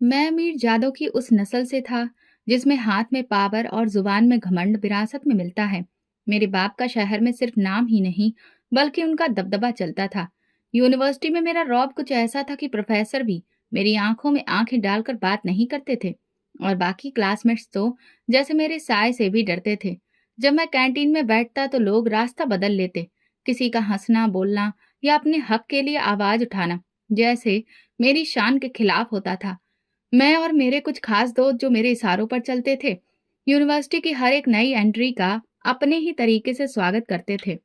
मैं मीर जादव की उस नस्ल से था जिसमें हाथ में पावर और जुबान में घमंड विरासत में मिलता है। मेरे बाप का शहर में सिर्फ नाम ही नहीं बल्कि उनका दबदबा चलता था। यूनिवर्सिटी में मेरा रौब कुछ ऐसा था कि प्रोफेसर भी मेरी आंखों में आंखें डालकर बात नहीं करते थे और बाकी क्लासमेट्स तो जैसे मेरे साय से भी डरते थे। जब मैं कैंटीन में बैठता तो लोग रास्ता बदल लेते, किसी का हंसना बोलना या अपने हक के लिए आवाज उठाना जैसे मेरी शान के खिलाफ होता था। मैं और मेरे कुछ खास दोस्त जो मेरे इशारों पर चलते थे, यूनिवर्सिटी की हर एक नई एंट्री का अपने ही तरीके से स्वागत करते थे।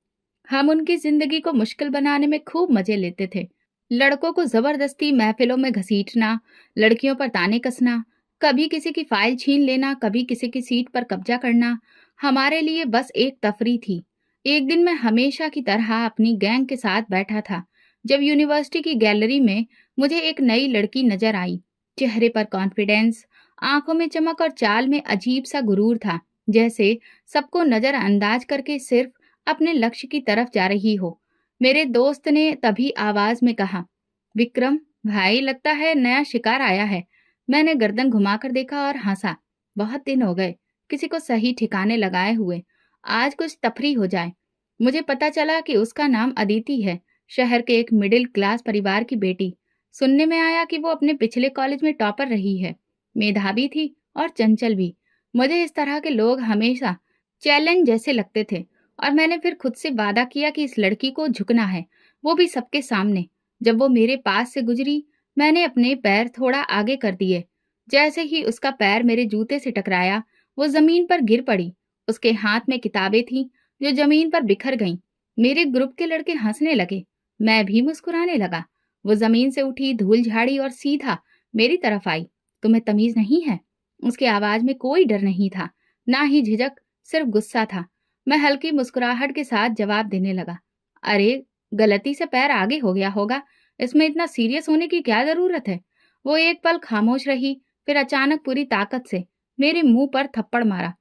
हम उनकी जिंदगी को मुश्किल बनाने में खूब मजे लेते थे। लड़कों को जबरदस्ती महफिलों में घसीटना, लड़कियों पर ताने कसना, कभी किसी की फाइल छीन लेना, कभी किसी की सीट पर कब्जा करना हमारे लिए बस एक तफरी थी। एक दिन मैं हमेशा की तरह अपनी गैंग के साथ बैठा था जब यूनिवर्सिटी की गैलरी में मुझे एक नई लड़की नजर आई। चेहरे पर कॉन्फिडेंस, आंखों में चमक और चाल में अजीब सा गुरूर था, जैसे सबको नजरअंदाज करके सिर्फ अपने लक्ष्य की तरफ जा रही हो। मेरे दोस्त ने तभी आवाज में कहा, विक्रम भाई लगता है नया शिकार आया है। मैंने गर्दन घुमाकर देखा और हंसा। बहुत दिन हो गए किसी को सही ठिकाने लगाए हुए, आज कुछ तफरी हो जाए। मुझे पता चला कि उसका नाम अदिति है, शहर के एक मिडिल क्लास परिवार की बेटी। सुनने में आया कि वो अपने पिछले कॉलेज में टॉपर रही है, मेधावी थी और चंचल भी। मुझे इस तरह के लोग हमेशा चैलेंज जैसे लगते थे और मैंने फिर खुद से वादा किया कि इस लड़की को झुकना है, वो भी सबके सामने। जब वो मेरे पास से गुजरी, मैंने अपने पैर थोड़ा आगे कर दिए। जैसे ही उसका पैर मेरे जूते से टकराया, वो जमीन पर गिर पड़ी। उसके हाथ में किताबें थीं जो जमीन पर बिखर गईं। मेरे ग्रुप के लड़के हंसने लगे, मैं भी मुस्कुराने लगा। वो जमीन से उठी, धूल झाड़ी और सीधा मेरी तरफ आई। तुम्हें तमीज नहीं है? उसकी आवाज में कोई डर नहीं था, ना ही झिझक, सिर्फ गुस्सा था। मैं हल्की मुस्कुराहट के साथ जवाब देने लगा, अरे गलती से पैर आगे हो गया होगा, इसमें इतना सीरियस होने की क्या जरूरत है। वो एक पल खामोश रही, फिर अचानक पूरी ताकत से मेरे मुंह पर थप्पड़ मारा।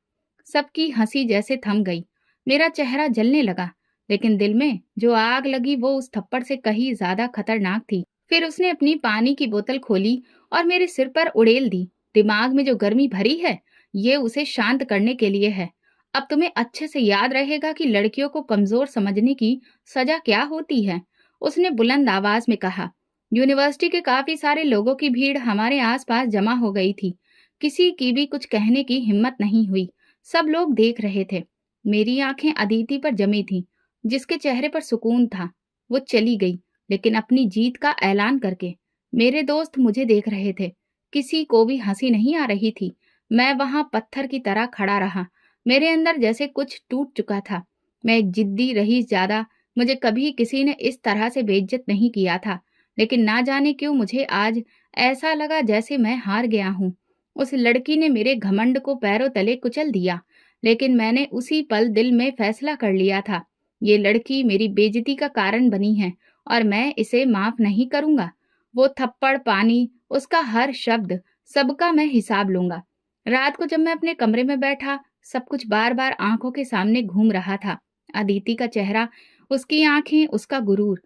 सबकी हंसी जैसे थम गई। मेरा चेहरा जलने लगा, लेकिन दिल में जो आग लगी वो उस थप्पड़ से कहीं ज्यादा खतरनाक थी। फिर उसने अपनी पानी की बोतल खोली और मेरे सिर पर उड़ेल दी। दिमाग में जो गर्मी भरी है, ये उसे शांत करने के लिए है। अब तुम्हें अच्छे से याद रहेगा कि लड़कियों को कमजोर समझने की सजा क्या होती है, उसने बुलंद आवाज में कहा। यूनिवर्सिटी के काफी सारे लोगों की भीड़ हमारे आसपास जमा हो गई थी। किसी की भी कुछ कहने की हिम्मत नहीं हुई। सब लोग देख रहे थे। मेरी आंखें अदिति पर जमी थीं, जिसके चेहरे पर सुकून था। वो चली गई, लेकिन अपनी जीत का ऐलान करके। मेरे दोस्त मुझे देख रहे थे, किसी को भी हंसी नहीं आ रही थी। मैं वहां पत्थर की तरह खड़ा रहा, मेरे अंदर जैसे कुछ टूट चुका था। मैं एक जिद्दी रही ज्यादा, मुझे कभी किसी ने इस तरह से बेइज्जत नहीं किया था, लेकिन ना जाने क्यों मुझे आज ऐसा लगा जैसे मैं हार गया हूं। उस लड़की ने मेरे घमंड को पैरों तले कुचल दिया, लेकिन मैंने उसी पल दिल में फैसला कर लिया था, ये लड़की मेरी बेइज्जती का कारण बनी है और मैं इसे माफ नहीं करूंगा। वो थप्पड़, पानी, उसका हर शब्द, सबका मैं हिसाब लूंगा। रात को जब मैं अपने कमरे में बैठा, सब कुछ बार बार आंखों के सामने घूम रहा था। अदिति का चेहरा, उसकी आंखें, उसका गुरूर।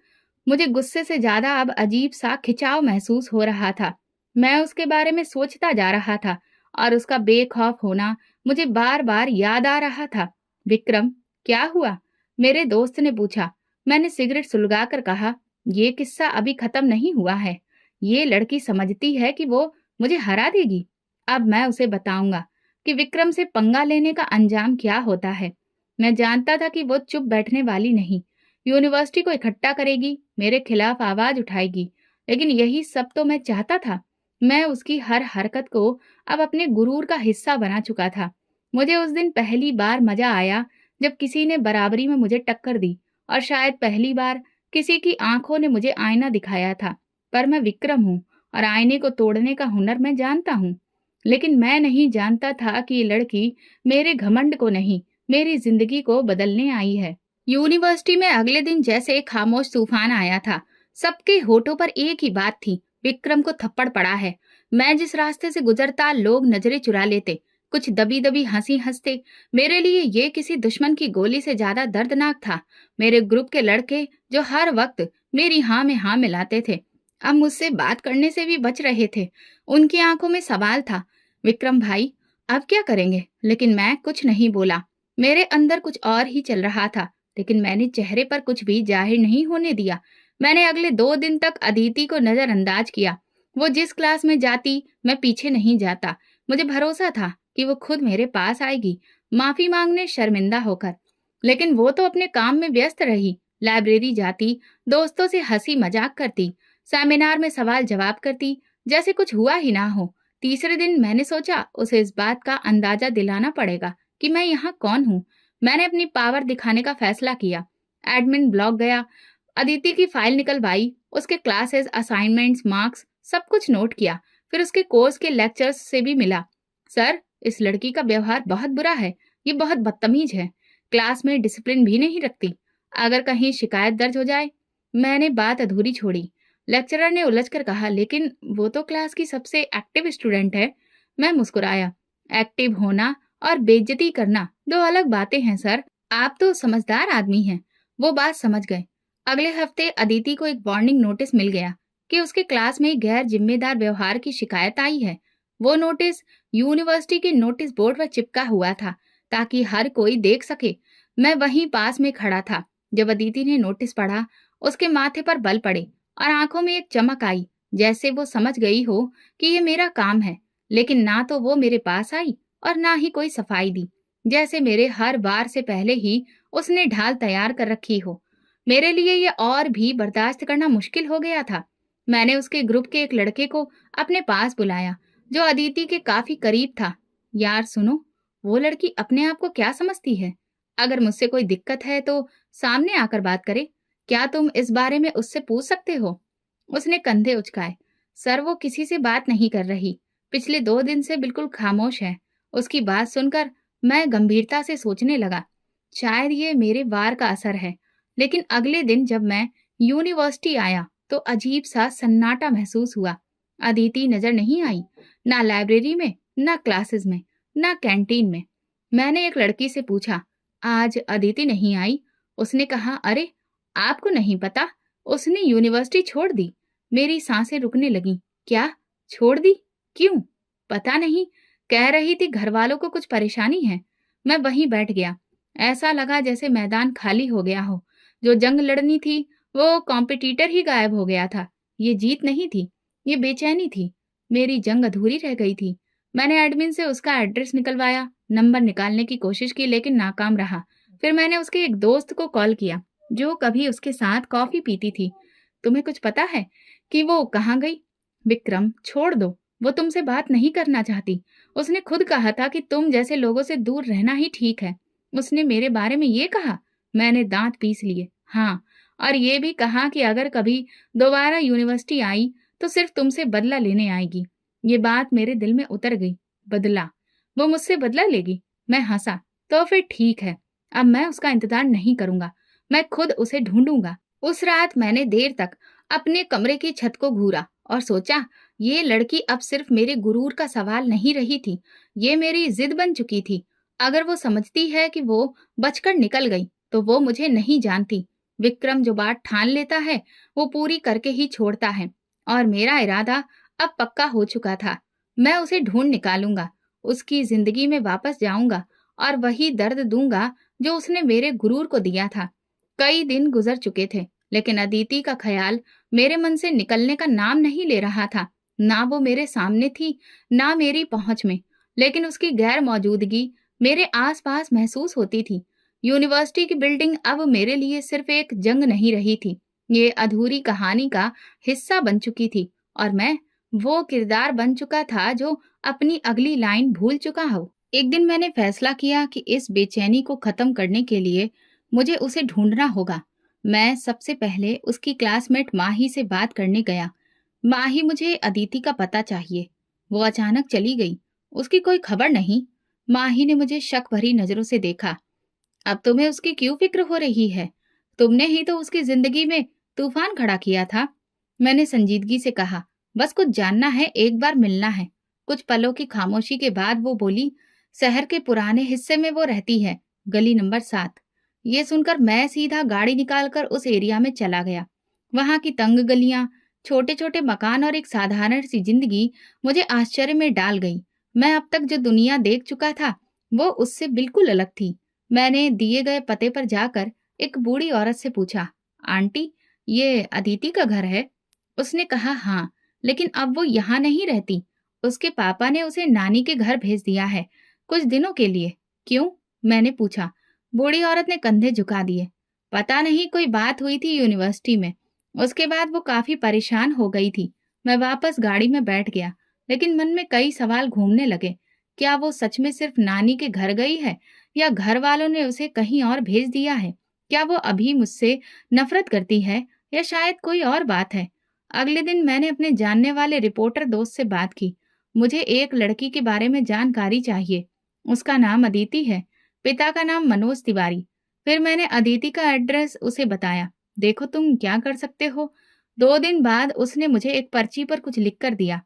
मुझे गुस्से से ज्यादा अब अजीब सा खिंचाव महसूस हो रहा था। मैं उसके बारे में सोचता जा रहा था और उसका बेखौफ होना मुझे बार बार याद आ रहा था। विक्रम, क्या हुआ? मेरे दोस्त ने पूछा। मैंने सिगरेट सुलगाकर कहा, ये किस्सा अभी खत्म नहीं हुआ है। ये लड़की समझती है कि वो मुझे हरा देगी। अब मैं उसे बताऊंगा कि विक्रम से पंगा लेने का अंजाम क्या होता है। मैं जानता था कि वो चुप बैठने वाली नहीं, यूनिवर्सिटी को इकट्ठा करेगी, मेरे खिलाफ आवाज उठाएगी। लेकिन यही सब तो मैं चाहता था। मैं उसकी हर हरकत को अब अपने गुरूर का हिस्सा बना चुका था। मुझे उस दिन पहली बार मजा आया जब किसी ने बराबरी में मुझे टक्कर दी, और शायद पहली बार किसी की आंखों ने मुझे आईना दिखाया था। पर मैं विक्रम हूँ और आईने को तोड़ने का हुनर मैं जानता हूँ। लेकिन मैं नहीं जानता था कि ये लड़की मेरे घमंड को नहीं, मेरी जिंदगी को बदलने आई है। यूनिवर्सिटी में अगले दिन जैसे एक खामोश तूफान आया था। सबके होठों पर एक ही बात थी, विक्रम को थप्पड़ पड़ा है। मैं जिस रास्ते से गुजरता लोग नजरें चुरा लेते, कुछ दबी दबी हंसी हंसते। मेरे लिए ये किसी दुश्मन की गोली से ज्यादा दर्दनाक था। मेरे ग्रुप के लड़के जो हर वक्त मेरी हाँ में हाँ मिलाते थे, अब मुझसे बात करने से भी बच रहे थे। उनकी आंखों में सवाल था। विक्रम भाई, अब क्या करेंगे? लेकिन मैं कुछ नहीं बोला। मेरे अंदर कुछ और ही चल रहा था, लेकिन मैंने चेहरे पर कुछ भी जाहिर नहीं होने दिया। मैंने अगले 2 दिन तक अदिति को नजरअंदाज किया। वो जिस क्लास में जाती, मैं पीछे नहीं जाता। मुझे भरोसा था कि वो खुद मेरे पास आएगी, माफी मांगने शर्मिंदा होकर। लेकिन वो तो अपने काम में व्यस्त रही। लाइब्रेरी जाती, दोस्तों से हंसी मजाक करती, सेमिनार में सवाल जवाब करती, जैसे कुछ हुआ ही ना हो। तीसरे दिन मैंने सोचा उसे इस बात का अंदाजा दिलाना पड़ेगा कि मैं यहाँ कौन हूँ। मैंने अपनी पावर दिखाने का फैसला किया। एडमिन ब्लॉक गया, अदिति की फाइल निकलवाई, उसके क्लासेस, असाइनमेंट्स, मार्क्स सब कुछ नोट किया। फिर उसके कोर्स के लेक्चर्स से भी मिला। सर, इस लड़की का व्यवहार बहुत बुरा है। ये बहुत बदतमीज है। क्लास में डिसिप्लिन भी नहीं रखती। अगर कहीं शिकायत दर्ज हो जाए। मैंने बात अधूरी छोड़ी। लेक्चरर ने उलझकर कहा, लेकिन वो तो क्लास की सबसे एक्टिव स्टूडेंट है। मैं मुस्कुराया। एक्टिव होना और बेइज्जती करना दो अलग बातें हैं सर। आप तो समझदार आदमी हैं। वो बात समझ गए। अगले हफ्ते अदिति को एक वार्निंग नोटिस मिल गया कि उसके क्लास में गैर जिम्मेदार व्यवहार की शिकायत आई है। वो नोटिस यूनिवर्सिटी के नोटिस बोर्ड पर चिपका हुआ था, ताकि हर कोई देख सके। मैं वहीं पास में खड़ा था। जब अदिति ने नोटिस पढ़ा, उसके माथे पर बल पड़े और आंखों में एक चमक आई, जैसे वो समझ गई हो कि ये मेरा काम है। लेकिन ना तो वो मेरे पास आई और ना ही कोई सफाई दी। जैसे मेरे हर बार से पहले ही उसने ढाल तैयार कर रखी हो। मेरे लिए ये और भी बर्दाश्त करना मुश्किल हो गया था। मैंने उसके ग्रुप के एक लड़के को अपने पास बुलाया, जो अदिति के काफी करीब था। यार सुनो, वो लड़की अपने आप को क्या समझती है? अगर मुझसे कोई दिक्कत है तो सामने आकर बात करे। क्या तुम इस बारे में उससे पूछ सकते हो? उसने कंधे उचकाए। सर, वो किसी से बात नहीं कर रही। पिछले 2 दिन से बिल्कुल खामोश है। उसकी बात सुनकर मैं गंभीरता से सोचने लगा। शायद ये मेरे वार का असर है। लेकिन अगले दिन जब मैं यूनिवर्सिटी आया तो अजीब सा सन्नाटा महसूस हुआ। अदिति नजर नहीं आई, ना लाइब्रेरी में, ना क्लासेस में, ना कैंटीन में। मैंने एक लड़की से पूछा, आज अदिति नहीं आई? उसने कहा, अरे आपको नहीं पता, उसने यूनिवर्सिटी छोड़ दी। मेरी सांसें रुकने लगीं। क्या? छोड़ दी? क्यों? पता नहीं। कह रही थी घर वालों को कुछ परेशानी है। मैं वहीं बैठ गया। ऐसा लगा जैसे मैदान खाली हो गया हो। जो जंग लड़नी थी, वो कॉम्पिटिटर ही गायब हो गया था। ये जीत नहीं थी, ये बेचैनी थी। मेरी जंग अधूरी रह गई थी। मैंने एडमिन से उसका एड्रेस निकलवाया, नंबर निकालने की कोशिश की, लेकिन नाकाम रहा। फिर मैंने उसके एक दोस्त को कॉल किया, जो कभी उसके साथ कॉफी पीती थी। तुम्हें कुछ पता है कि वो कहाँ गई? विक्रम, छोड़ दो। वो तुमसे बात नहीं करना चाहती। उसने खुद कहा था कि तुम जैसे लोगों से दूर रहना ही ठीक है। उसने मेरे बारे में ये कहा? मैंने दांत पीस लिए। हाँ, और ये भी कहा कि अगर कभी दोबारा यूनिवर्सिटी आई तो सिर्फ तुमसे बदला लेने आएगी। ये बात मेरे दिल में उतर गई। बदला? वो मुझसे बदला लेगी? मैं हंसा। तो फिर ठीक है, अब मैं उसका इंतजार नहीं करूंगा। मैं खुद उसे ढूंढूंगा। उस रात मैंने देर तक अपने कमरे की छत को घूरा और सोचा, ये लड़की अब सिर्फ मेरे गुरूर का सवाल नहीं रही थी, ये मेरी जिद बन चुकी थी। अगर वो समझती है कि वो बचकर निकल गई, तो वो मुझे नहीं जानती। विक्रम जो बात ठान लेता है, वो पूरी करके ही छोड़ता है। और मेरा इरादा अब पक्का हो चुका था। मैं उसे ढूंढ निकालूंगा, उसकी जिंदगी में वापस जाऊंगा और वही दर्द दूंगा जो उसने मेरे गुरूर को दिया था। कई दिन गुजर चुके थे, लेकिन अदिति का ख्याल मेरे मन से निकलने का नाम नहीं ले रहा था। ना वो मेरे सामने थी, ना मेरी पहुंच में, लेकिन उसकी गैर मौजूदगी मेरे आसपास महसूस होती थी। यूनिवर्सिटी की बिल्डिंग अब मेरे लिए सिर्फ एक जंग नहीं रही थी, ये अधूरी कहानी का हिस्सा बन चुकी थी। और मैं वो किरदार बन चुका था जो अपनी अगली लाइन भूल चुका हो। एक दिन मैंने फैसला किया कि इस बेचैनी को खत्म करने के लिए मुझे उसे ढूंढना होगा। मैं सबसे पहले उसकी क्लासमेट माही से बात करने गया। माही, मुझे अदिति का पता चाहिए। वो अचानक चली गई, उसकी कोई खबर नहीं। माही ने मुझे शक भरी नजरों से देखा। अब तुम्हें उसकी क्यों फिक्र हो रही है? तुमने ही तो उसकी जिंदगी में तूफान खड़ा किया था। मैंने संजीदगी से कहा, बस कुछ जानना है, एक बार मिलना है। कुछ पलों की खामोशी के बाद वो बोली, शहर के पुराने हिस्से में वो रहती है, गली नंबर 7। ये सुनकर मैं सीधा गाड़ी निकालकर उस एरिया में चला गया। वहां की तंग गलियां, छोटे छोटे मकान और एक साधारण सी जिंदगी मुझे आश्चर्य में डाल गई। मैं अब तक जो दुनिया देख चुका था वो उससे बिल्कुल अलग थी। मैंने दिए गए पते पर जाकर एक बूढ़ी औरत से पूछा, आंटी, ये अदिति का घर है? उसने कहा हाँ, लेकिन अब वो यहाँ नहीं रहती। उसके पापा ने उसे नानी के घर भेज दिया है, कुछ दिनों के लिए। क्यों? मैंने पूछा। बूढ़ी औरत ने कंधे झुका दिए। पता नहीं, कोई बात हुई थी यूनिवर्सिटी में। उसके बाद वो काफी परेशान हो गई थी। मैं वापस गाड़ी में बैठ गया, लेकिन मन में कई सवाल घूमने लगे। क्या वो सच में सिर्फ नानी के घर गई है, या घर वालों ने उसे कहीं और भेज दिया है? क्या वो अभी मुझसे नफरत करती है, या शायद कोई और बात है? अगले दिन मैंने अपने जानने वाले रिपोर्टर दोस्त से बात की। मुझे एक लड़की के बारे में जानकारी चाहिए। उसका नाम अदिति है, पिता का नाम मनोज तिवारी। फिर मैंने अदिति का एड्रेस उसे बताया। देखो तुम क्या कर सकते हो। 2 दिन बाद उसने मुझे एक पर्ची पर कुछ लिख कर दिया।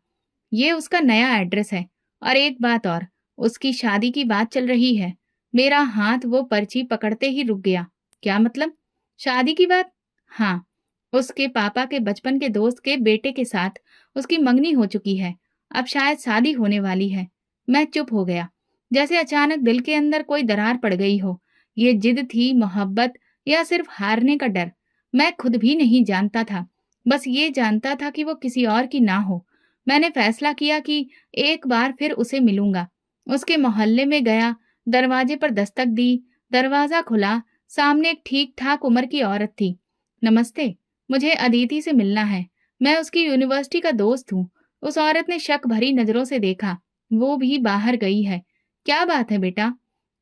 ये उसका नया एड्रेस है। और एक बात और, उसकी शादी की बात चल रही है। मेरा हाथ वो पर्ची पकड़ते ही रुक गया। क्या मतलब? शादी की बात? हाँ, उसके पापा के बचपन के दोस्त के बेटे के साथ उसकी मंगनी हो चुकी है। अब शायद शादी होने वाली है। मैं चुप हो गया, जैसे अचानक दिल के अंदर कोई दरार पड़ गई हो। ये जिद थी, मोहब्बत, या सिर्फ हारने का डर? मैं खुद भी नहीं जानता था। बस ये जानता था कि वो किसी और की ना हो। मैंने फैसला किया कि एक बार फिर उसे मिलूंगा। उसके मोहल्ले में गया, दरवाजे पर दस्तक दी। दरवाजा खुला। सामने एक ठीक ठाक उम्र की औरत थी। नमस्ते, मुझे अदिति से मिलना है। मैं उसकी यूनिवर्सिटी का दोस्त हूँ। उस औरत ने शक भरी नजरों से देखा। वो भी बाहर गई है। क्या बात है बेटा?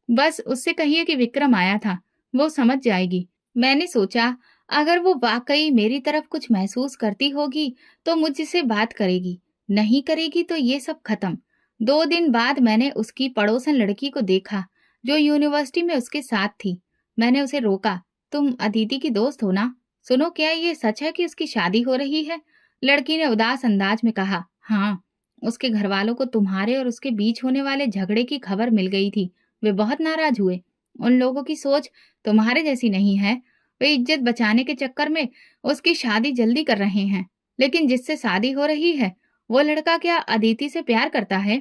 बस उससे कहिए कि विक्रम आया था, वो समझ जाएगी। मैंने सोचा, अगर वो वाकई मेरी तरफ कुछ महसूस करती होगी तो मुझसे बात करेगी, नहीं करेगी तो ये सब खत्म। 2 दिन बाद मैंने उसकी पड़ोसन लड़की को देखा, जो यूनिवर्सिटी में उसके साथ थी। मैंने उसे रोका। तुम अदिति की दोस्त हो ना? सुनो, क्या ये सच है कि उसकी शादी हो रही है? लड़की ने उदास अंदाज में कहा, हाँ। उसके घर वालों को तुम्हारे और उसके बीच होने वाले झगड़े की खबर मिल गई थी। वे बहुत नाराज हुए। उन लोगों की सोच तुम्हारे जैसी नहीं है। वे इज्जत बचाने के चक्कर में उसकी शादी जल्दी कर रहे हैं। लेकिन जिससे शादी हो रही है, वो लड़का क्या अदिति से प्यार करता है?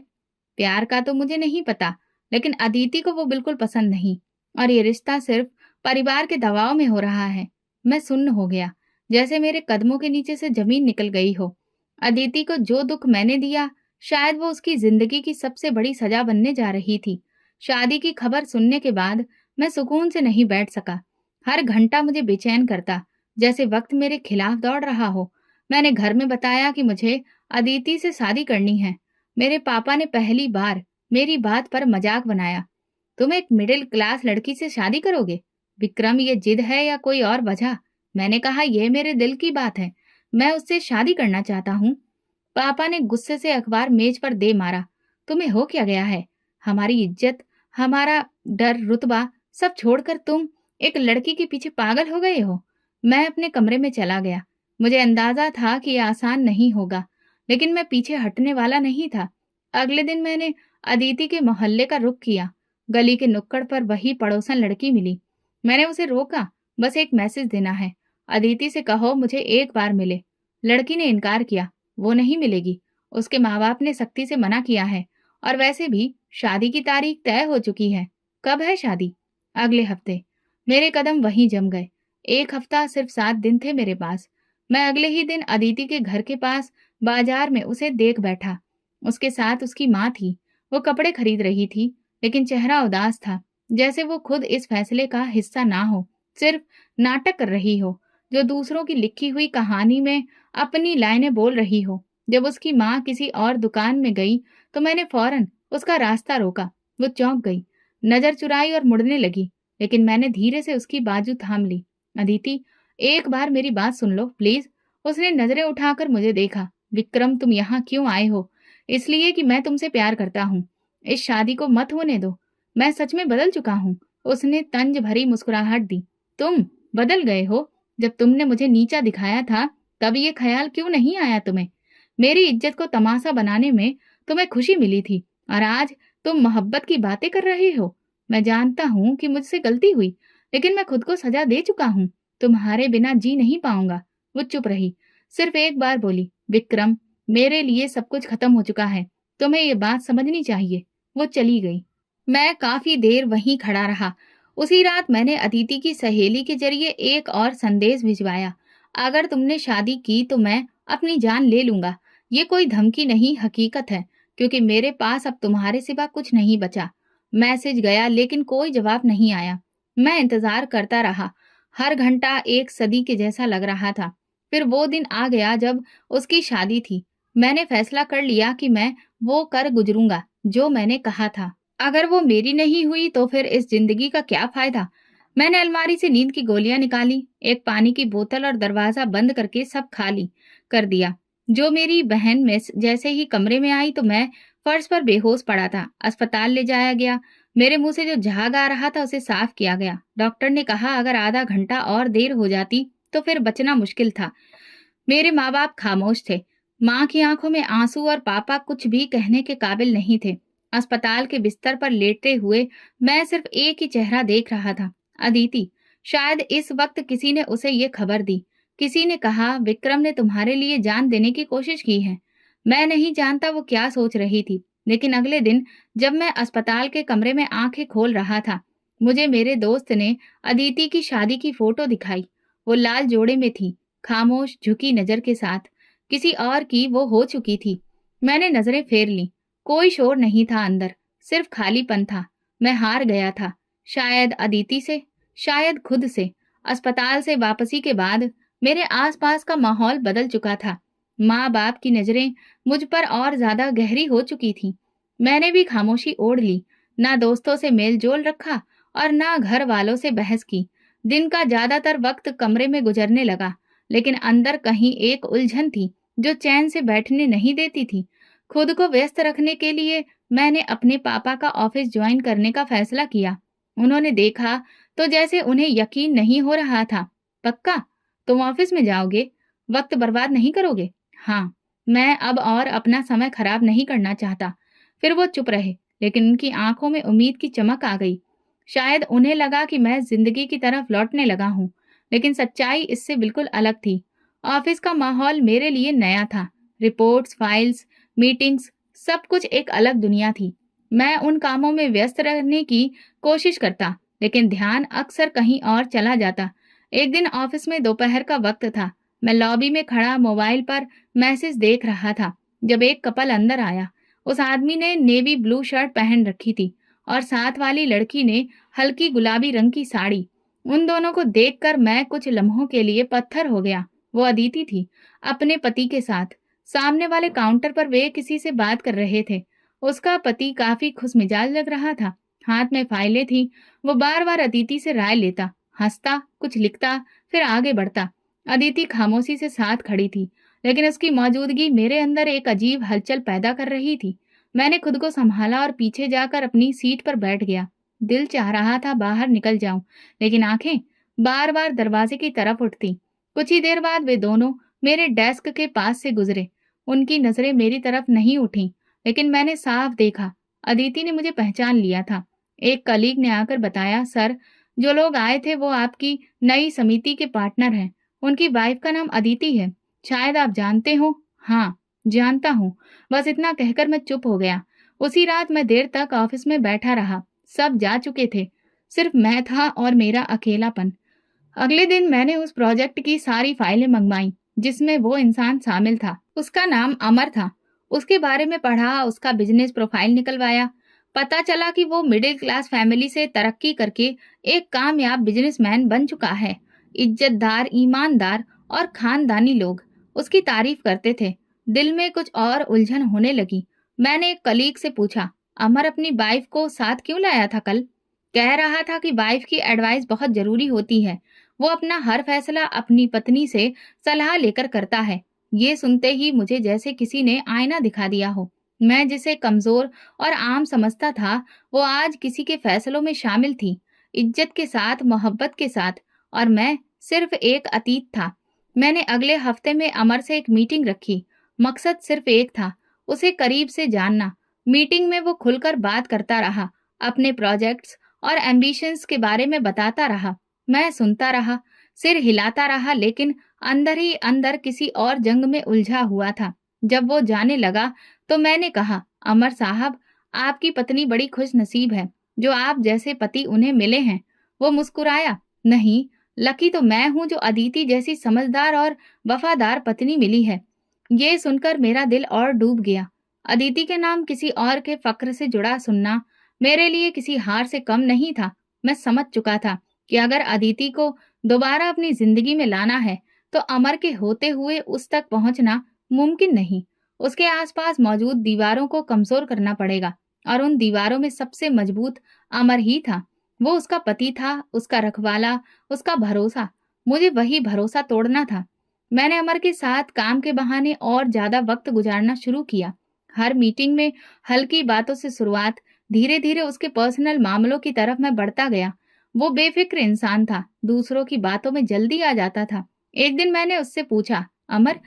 प्यार का तो मुझे नहीं पता, लेकिन अदिति को वो बिल्कुल पसंद नहीं। और ये रिश्ता सिर्फ परिवार के दबाव में हो रहा है। मैं सुन्न हो गया, जैसे मेरे कदमों के नीचे से जमीन निकल गई हो। अदिति को जो दुख मैंने दिया, शायद वो उसकी जिंदगी की सबसे बड़ी सजा बनने जा रही थी। शादी की खबर सुनने के बाद मैं सुकून से नहीं बैठ सका। हर घंटा मुझे बेचैन करता, जैसे वक्त मेरे खिलाफ दौड़ रहा हो। मैंने घर में बताया कि मुझे अदिति से शादी करनी है। मेरे पापा ने पहली बार मेरी बात पर मजाक बनाया। तुम एक मिडिल क्लास लड़की से शादी करोगे? विक्रम, ये जिद है या कोई और वजह? मैंने कहा, यह मेरे दिल की बात है। मैं उससे शादी करना चाहता हूँ। पापा ने गुस्से से अखबार मेज पर दे मारा। तुम्हें हो क्या गया है? हमारी इज्जत, हमारा डर, रुतबा, सब छोड़कर तुम एक लड़की के पीछे पागल हो गए हो? मैं अपने कमरे में चला गया। मुझे अंदाजा था कि यह आसान नहीं होगा, लेकिन मैं पीछे हटने वाला नहीं था। अगले दिन मैंने अदिति के मोहल्ले का रुख किया। गली के नुक्कड़ पर वही पड़ोसन लड़की मिली। मैंने उसे रोका। बस एक मैसेज देना है। अदिति से कहो मुझे एक बार मिले। लड़की ने इनकार किया। वो नहीं मिलेगी। उसके माँ बाप ने सख्ती से मना किया है। और वैसे भी शादी की तारीख तय हो चुकी है। कब है शादी? अगले हफ्ते। मेरे कदम वहीं जम गए। एक हफ्ता सिर्फ 7 दिन थे मेरे पास। मैं अगले ही दिन अदिति के घर के पास बाजार में उसे देख बैठा। उसके साथ उसकी माँ थी। वो कपड़े खरीद रही थी, लेकिन चेहरा उदास था, जैसे वो खुद इस फैसले का हिस्सा ना हो, सिर्फ नाटक कर रही हो, जो दूसरों की लिखी हुई कहानी में अपनी लाइनें बोल रही हो। जब उसकी माँ किसी और दुकान में गई तो मैंने फौरन उसका रास्ता रोका। वो चौंक गई, नजर चुराई और मुड़ने लगी, लेकिन मैंने धीरे से उसकी बाजू थाम ली। अदिति, एक बार मेरी बात सुन लो प्लीज। उसने नजरें उठाकर मुझे देखा। विक्रम, तुम यहाँ क्यों आए हो? इसलिए कि मैं तुमसे प्यार करता हूँ। इस शादी को मत होने दो। मैं सच में बदल चुका हूँ। उसने तंज भरी मुस्कुराहट दी। तुम बदल गए हो? जब तुमने मुझे नीचा दिखाया था, तब ये ख्याल क्यों नहीं आया तुम्हें? मेरी इज्जत को तमाशा बनाने में तुम्हें खुशी मिली थी, और आज तुम मोहब्बत की बातें कर रहे हो। मैं जानता हूँ कि मुझसे गलती हुई, लेकिन मैं खुद को सजा दे चुका हूँ। तुम्हारे बिना जी नहीं पाऊंगा। वो चुप रही। सिर्फ एक बार बोली, विक्रम, मेरे लिए सब कुछ खत्म हो चुका है, तुम्हें ये बात समझनी चाहिए। वो चली गई। मैं काफी देर वहीं खड़ा रहा। उसी रात मैंने अदिति की सहेली के जरिए एक और संदेश भिजवाया। अगर तुमने शादी की तो मैं अपनी जान ले लूंगा। ये कोई धमकी नहीं, हकीकत है, क्योंकि मेरे पास अब तुम्हारे सिवा कुछ नहीं बचा। मैसेज गया लेकिन कोई जवाब नहीं आया। मैं इंतजार करता रहा। हर घंटा एक सदी के जैसा लग रहा था। फिर वो दिन आ गया जब उसकी शादी थी। मैंने फैसला कर लिया कि मैं वो कर गुजरूंगा जो मैंने कहा था। अगर वो मेरी नहीं हुई तो फिर इस जिंदगी का क्या फायदा। मैंने अलमारी से नींद की गोलियां निकाली, एक पानी की बोतल और दरवाजा बंद करके सब खाली कर दिया। जो मेरी बहन में जैसे ही कमरे में आई तो मैं फर्श पर बेहोश पड़ा था। अस्पताल ले जाया गया। मेरे मुंह से जो झाग आ रहा था उसे साफ किया गया। डॉक्टर ने कहा अगर आधा घंटा और देर हो जाती तो फिर बचना मुश्किल था। मेरे माँ बाप खामोश थे। माँ की आंखों में आंसू और पापा कुछ भी कहने के काबिल नहीं थे। अस्पताल के बिस्तर पर लेटे हुए मैं सिर्फ एक ही चेहरा देख रहा था, अदिति। शायद इस वक्त किसी ने उसे ये खबर दी। किसी ने कहा विक्रम ने तुम्हारे लिए जान देने की कोशिश की है। मैं नहीं जानता वो क्या सोच रही थी, लेकिन अगले दिन जब मैं अस्पताल के कमरे में आंखें खोल रहा था, मुझे मेरे दोस्त ने अदिति की शादी की फोटो दिखाई। वो लाल जोड़े में थी, खामोश झुकी नजर के साथ। किसी और की वो हो चुकी थी। मैंने नजरें फेर ली। कोई शोर नहीं था अंदर, सिर्फ खालीपन था। मैं हार गया था, शायद अदिति से, शायद खुद से। अस्पताल से वापसी के बाद मेरे आसपास का माहौल बदल चुका था। माँ बाप की नजरें मुझ पर और ज्यादा गहरी हो चुकी थी। मैंने भी खामोशी ओढ़ ली, ना दोस्तों से मेल जोल रखा और ना घर वालों से बहस की। दिन का ज्यादातर वक्त कमरे में गुजरने लगा, लेकिन अंदर कहीं एक उलझन थी जो चैन से बैठने नहीं देती थी। खुद को व्यस्त रखने के लिए मैंने अपने पापा का ऑफिस ज्वाइन करने का फैसला किया। उन्होंने देखा तो जैसे उन्हें यकीन नहीं हो रहा था। पक्का? तुम ऑफिस में जाओगे? वक्त बर्बाद नहीं करोगे? हाँ। मैं अब और अपना समय खराब नहीं करना चाहता। फिर वो चुप रहे, लेकिन उनकी आंखों में उम्मीद की चमक आ गई। शायद उन्हें लगा कि मैं जिंदगी की तरफ लौटने लगा हूँ, लेकिन सच्चाई इससे बिल्कुल अलग थी। ऑफिस का माहौल मेरे लिए नया था। रिपोर्ट्स, फाइल्स, मीटिंग्स, सब कुछ एक अलग दुनिया थी। मैं उन कामों में व्यस्त रहने की कोशिश करता, लेकिन ध्यान अक्सर कहीं और चला जाता। एक दिन ऑफिस में दोपहर का वक्त था। मैं लॉबी में खड़ा मोबाइल पर मैसेज देख रहा था जब एक कपल अंदर आया। उस आदमी ने नेवी ब्लू शर्ट पहन रखी थी और साथ वाली लड़की ने हल्की गुलाबी रंग की साड़ी। उन दोनों को देखकर मैं कुछ लम्हों के लिए पत्थर हो गया। वो अदिति थी, अपने पति के साथ। सामने वाले काउंटर पर वे किसी से बात कर रहे थे। उसका पति काफी खुशमिजाज लग रहा था। हाथ में फाइलें थी। वो बार बार अदिति से राय लेता, हंसता, कुछ लिखता, फिर आगे बढ़ता। अदिति खामोशी से साथ खड़ी थी, लेकिन उसकी मौजूदगी मेरे अंदर एक अजीब हलचल पैदा कर रही थी। मैंने खुद को संभाला और पीछे जाकर अपनी सीट पर बैठ गया। दिल चाह रहा था बाहर निकल जाऊं, लेकिन आंखें बार बार दरवाजे की तरफ उठती। कुछ ही देर बाद वे दोनों मेरे डेस्क के पास से गुजरे। उनकी नजरें मेरी तरफ नहीं उठी, लेकिन मैंने साफ देखा, अदिति ने मुझे पहचान लिया था। एक कलीग ने आकर बताया, सर, जो लोग आए थे वो आपकी नई समिति के पार्टनर हैं। उनकी वाइफ का नाम अदिति है। शायद आप जानते हो। हाँ, जानता हूँ। बस इतना कहकर मैं चुप हो गया। उसी रात मैं देर तक ऑफिस में बैठा रहा। सब जा चुके थे, सिर्फ मैं था और मेरा अकेलापन। अगले दिन मैंने उस प्रोजेक्ट की सारी फाइलें मंगवाई जिसमें वो इंसान शामिल था। उसका नाम अमर था। उसके बारे में पढ़ा, उसका बिजनेस प्रोफाइल निकलवाया। पता चला कि वो मिडिल क्लास फैमिली से तरक्की करके एक कामयाब बिजनेसमैन बन चुका है। इज्जतदार, ईमानदार और खानदानी लोग उसकी तारीफ करते थे। दिल में कुछ और उलझन होने लगी। मैंने एक कलीग से पूछा, अमर अपनी वाइफ को साथ क्यों लाया था कल? कह रहा था कि वाइफ की एडवाइस बहुत जरूरी होती है। वो अपना हर फैसला अपनी पत्नी से सलाह लेकर करता है। ये सुनते ही मुझे जैसे किसी ने आईना दिखा दिया हो। मैं जिसे कमजोर और आम समझता था, वो आज किसी के फैसलों में शामिल थी, इज्जत के साथ, मोहब्बत के साथ, और मैं सिर्फ एक अतीत था। मैंने अगले हफ्ते में अमर से एक मीटिंग रखी। मकसद सिर्फ एक था, उसे करीब से जानना। मीटिंग में वो खुलकर बात करता रहा, अपने प्रोजेक्ट्स और एम्बिशंस के बारे में बताता रहा। मैं सुनता रहा, सिर हिलाता रहा, लेकिन अंदर ही अंदर किसी और जंग में उलझा हुआ था। जब वो जाने लगा तो मैंने कहा, अमर साहब, आपकी पत्नी बड़ी खुशनसीब है जो आप जैसे पति उन्हें मिले हैं। वो मुस्कुराया। नहीं, लकी तो मैं हूं जो अदिति जैसी समझदार और वफादार पत्नी मिली है। ये सुनकर मेरा दिल और डूब गया। अदिति के नाम किसी और के फक्र से जुड़ा सुनना मेरे लिए किसी हार से कम नहीं था। मैं समझ चुका था कि अगर अदिति को दोबारा अपनी जिंदगी में लाना है तो अमर के होते हुए उस तक पहुंचना मुमकिन नहीं। उसके आसपास मौजूद दीवारों को कमजोर करना पड़ेगा, और उन दीवारों में सबसे मजबूत अमर ही था। वो उसका पति था, उसका रखवाला, उसका भरोसा। मुझे वही भरोसा तोड़ना था। मैंने अमर के साथ काम के बहाने और ज्यादा वक्त गुजारना शुरू किया। हर मीटिंग में हल्की बातों से शुरुआत, धीरे धीरे उसके पर्सनल मामलों की तरफ मैं बढ़ता गया। वो बेफिक्र इंसान था, दूसरों की बातों में जल्दी आ जाता था। एक दिन मैंने उससे पूछा, अमर,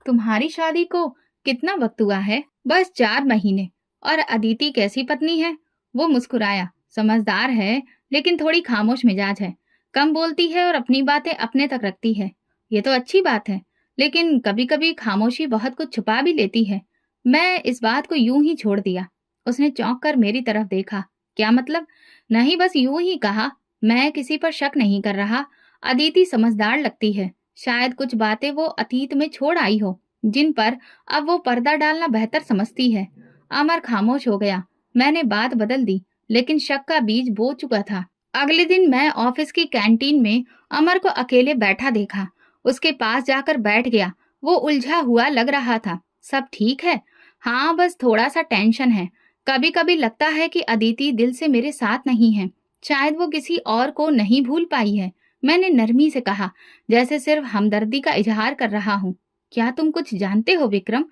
तुम्हारी शादी को कितना वक्त हुआ है? बस 4 महीने। और अदिति कैसी पत्नी है? वो मुस्कुराया। समझदार है, लेकिन थोड़ी खामोश मिजाज है। कम बोलती है और अपनी बातें अपने तक रखती है। ये तो अच्छी बात है, लेकिन कभी कभी खामोशी बहुत कुछ छुपा भी लेती है। मैं इस बात को यूं ही छोड़ दिया। उसने चौंक कर मेरी तरफ देखा। क्या मतलब? नहीं, बस यूं ही कहा। मैं किसी पर शक नहीं कर रहा। अदिति समझदार लगती है। शायद कुछ बातें वो अतीत में छोड़ आई हो, जिन पर अब वो पर्दा डालना बेहतर समझती है। अमर खामोश हो गया। मैंने बात बदल दी, लेकिन शक का बीज बो चुका था। अगले दिन मैं ऑफिस की कैंटीन में अमर को अकेले बैठा देखा। उसके पास जाकर बैठ गया। वो उलझा हुआ लग रहा था। सब ठीक है? हाँ, बस थोड़ा सा टेंशन है। कभी कभी लगता है कि अदिति दिल से मेरे साथ नहीं है। शायद वो किसी और को नहीं भूल पाई है। मैंने नरमी से कहा, जैसे सिर्फ हमदर्दी का इजहार कर रहा हूँ। क्या तुम कुछ जानते हो विक्रम?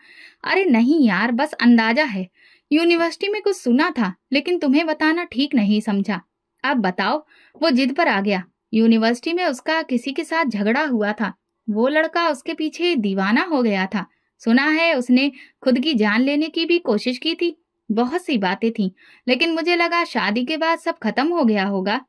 अरे नहीं यार, बस अंदाजा है। यूनिवर्सिटी में कुछ सुना था, लेकिन तुम्हें बताना ठीक नहीं समझा। अब बताओ। वो जिद पर आ गया। यूनिवर्सिटी में उसका किसी के साथ झगड़ा हुआ था। वो लड़का उसके पीछे दीवाना हो गया था। सुना है उसने खुद की जान लेने की भी कोशिश की थी। बहुत सी बातें थी, लेकिन मुझे लगा शादी के बाद सब खत्म हो गया होगा।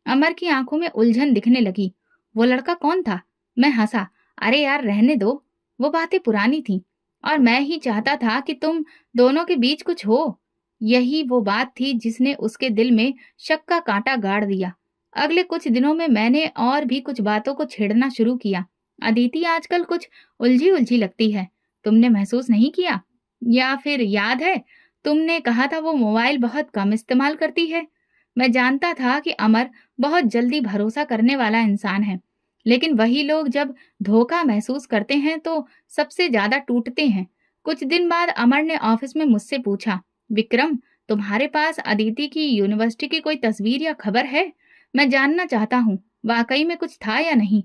अमर की आंखों में उलझन दिखने लगी। वो लड़का कौन था? मैं हंसा। अरे यार, रहने दो। वो बातें पुरानी थी, और मैं ही चाहता था कि तुम दोनों के बीच कुछ हो। यही वो बात थी जिसने उसके दिल में शक का कांटा गाड़ दिया। अगले कुछ दिनों में मैंने और भी कुछ बातों को छेड़ना शुरू किया। अदिति आजकल कुछ उलझी उलझी लगती है। तुमने महसूस नहीं किया? या फिर याद है, तुमने कहा था वो मोबाइल बहुत कम इस्तेमाल करती है। मैं जानता था कि अमर बहुत जल्दी भरोसा करने वाला इंसान है, लेकिन वही लोग जब धोखा महसूस करते हैं तो सबसे ज्यादा टूटते हैं। कुछ दिन बाद अमर ने ऑफिस में मुझसे पूछा, विक्रम, तुम्हारे पास अदिति की यूनिवर्सिटी की कोई तस्वीर या खबर है? मैं जानना चाहता हूँ, वाकई में कुछ था या नहीं।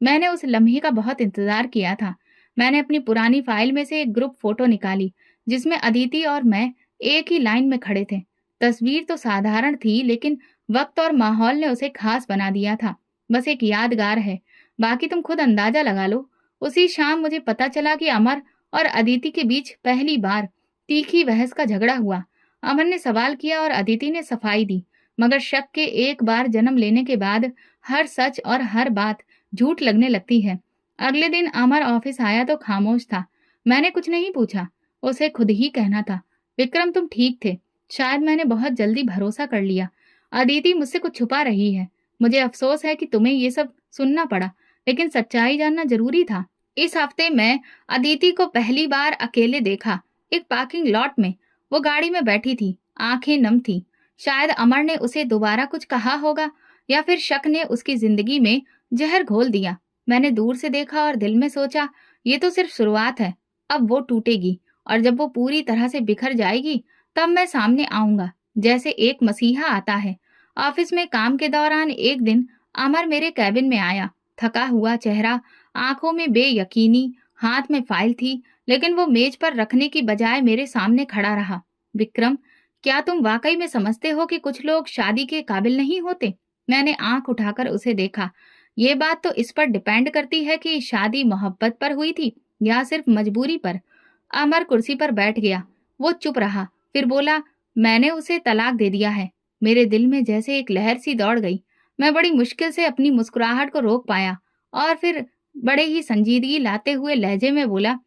मैंने उस लम्हे का बहुत इंतजार किया था। मैंने अपनी पुरानी फाइल में से एक ग्रुप फोटो निकाली, जिसमें अदिति और मैं एक ही लाइन में खड़े थे। तस्वीर तो साधारण थी, लेकिन वक्त और माहौल ने उसे खास बना दिया था। बस एक यादगार है, बाकी तुम खुद अंदाजा लगा लो। उसी शाम मुझे पता चला कि अमर और अदिति के बीच पहली बार तीखी बहस का झगड़ा हुआ। अमर ने सवाल किया और अदिति ने सफाई दी, मगर शक के एक बार जन्म लेने के बाद हर सच और हर बात झूठ लगने लगती है। अगले दिन अमर ऑफिस आया तो खामोश था। मैंने कुछ नहीं पूछा, उसे खुद ही कहना था, विक्रम, तुम ठीक थे। शायद मैंने बहुत जल्दी भरोसा कर लिया। अदिति मुझसे कुछ छुपा रही है। मुझे अफसोस है कि तुम्हें ये सब सुनना पड़ा, लेकिन सच्चाई जानना जरूरी था। इस हफ्ते मैं अदिति को पहली बार अकेले देखा, एक पार्किंग लॉट में। वो गाड़ी में बैठी थी, आंखें नम थी। शायद अमर ने उसे दोबारा कुछ कहा होगा, या फिर शक ने उसकी जिंदगी में जहर घोल दिया। मैंने दूर से देखा और दिल में सोचा, ये तो सिर्फ शुरुआत है। अब वो टूटेगी, और जब वो पूरी तरह से बिखर जाएगी, तब मैं सामने आऊंगा, जैसे एक मसीहा आता है। ऑफिस में काम के दौरान एक दिन अमर मेरे कैबिन में आया। थका हुआ चेहरा, आंखों में बेयकीनी, हाथ में फाइल थी, लेकिन वो मेज पर रखने की बजाय मेरे सामने खड़ा रहा। विक्रम, क्या तुम वाकई में समझते हो कि कुछ लोग शादी के काबिल नहीं होते? मैंने आंख उठाकर उसे देखा। ये बात तो इस पर डिपेंड करती है कि शादी मोहब्बत पर हुई थी या सिर्फ मजबूरी पर। अमर कुर्सी पर बैठ गया। वो चुप रहा, फिर बोला, मैंने उसे तलाक दे दिया है। मेरे दिल में जैसे एक लहर सी दौड़ गई। मैं बड़ी मुश्किल से अपनी मुस्कुराहट को रोक पाया, और फिर बड़े ही संजीदगी लाते हुए लहजे में बोला,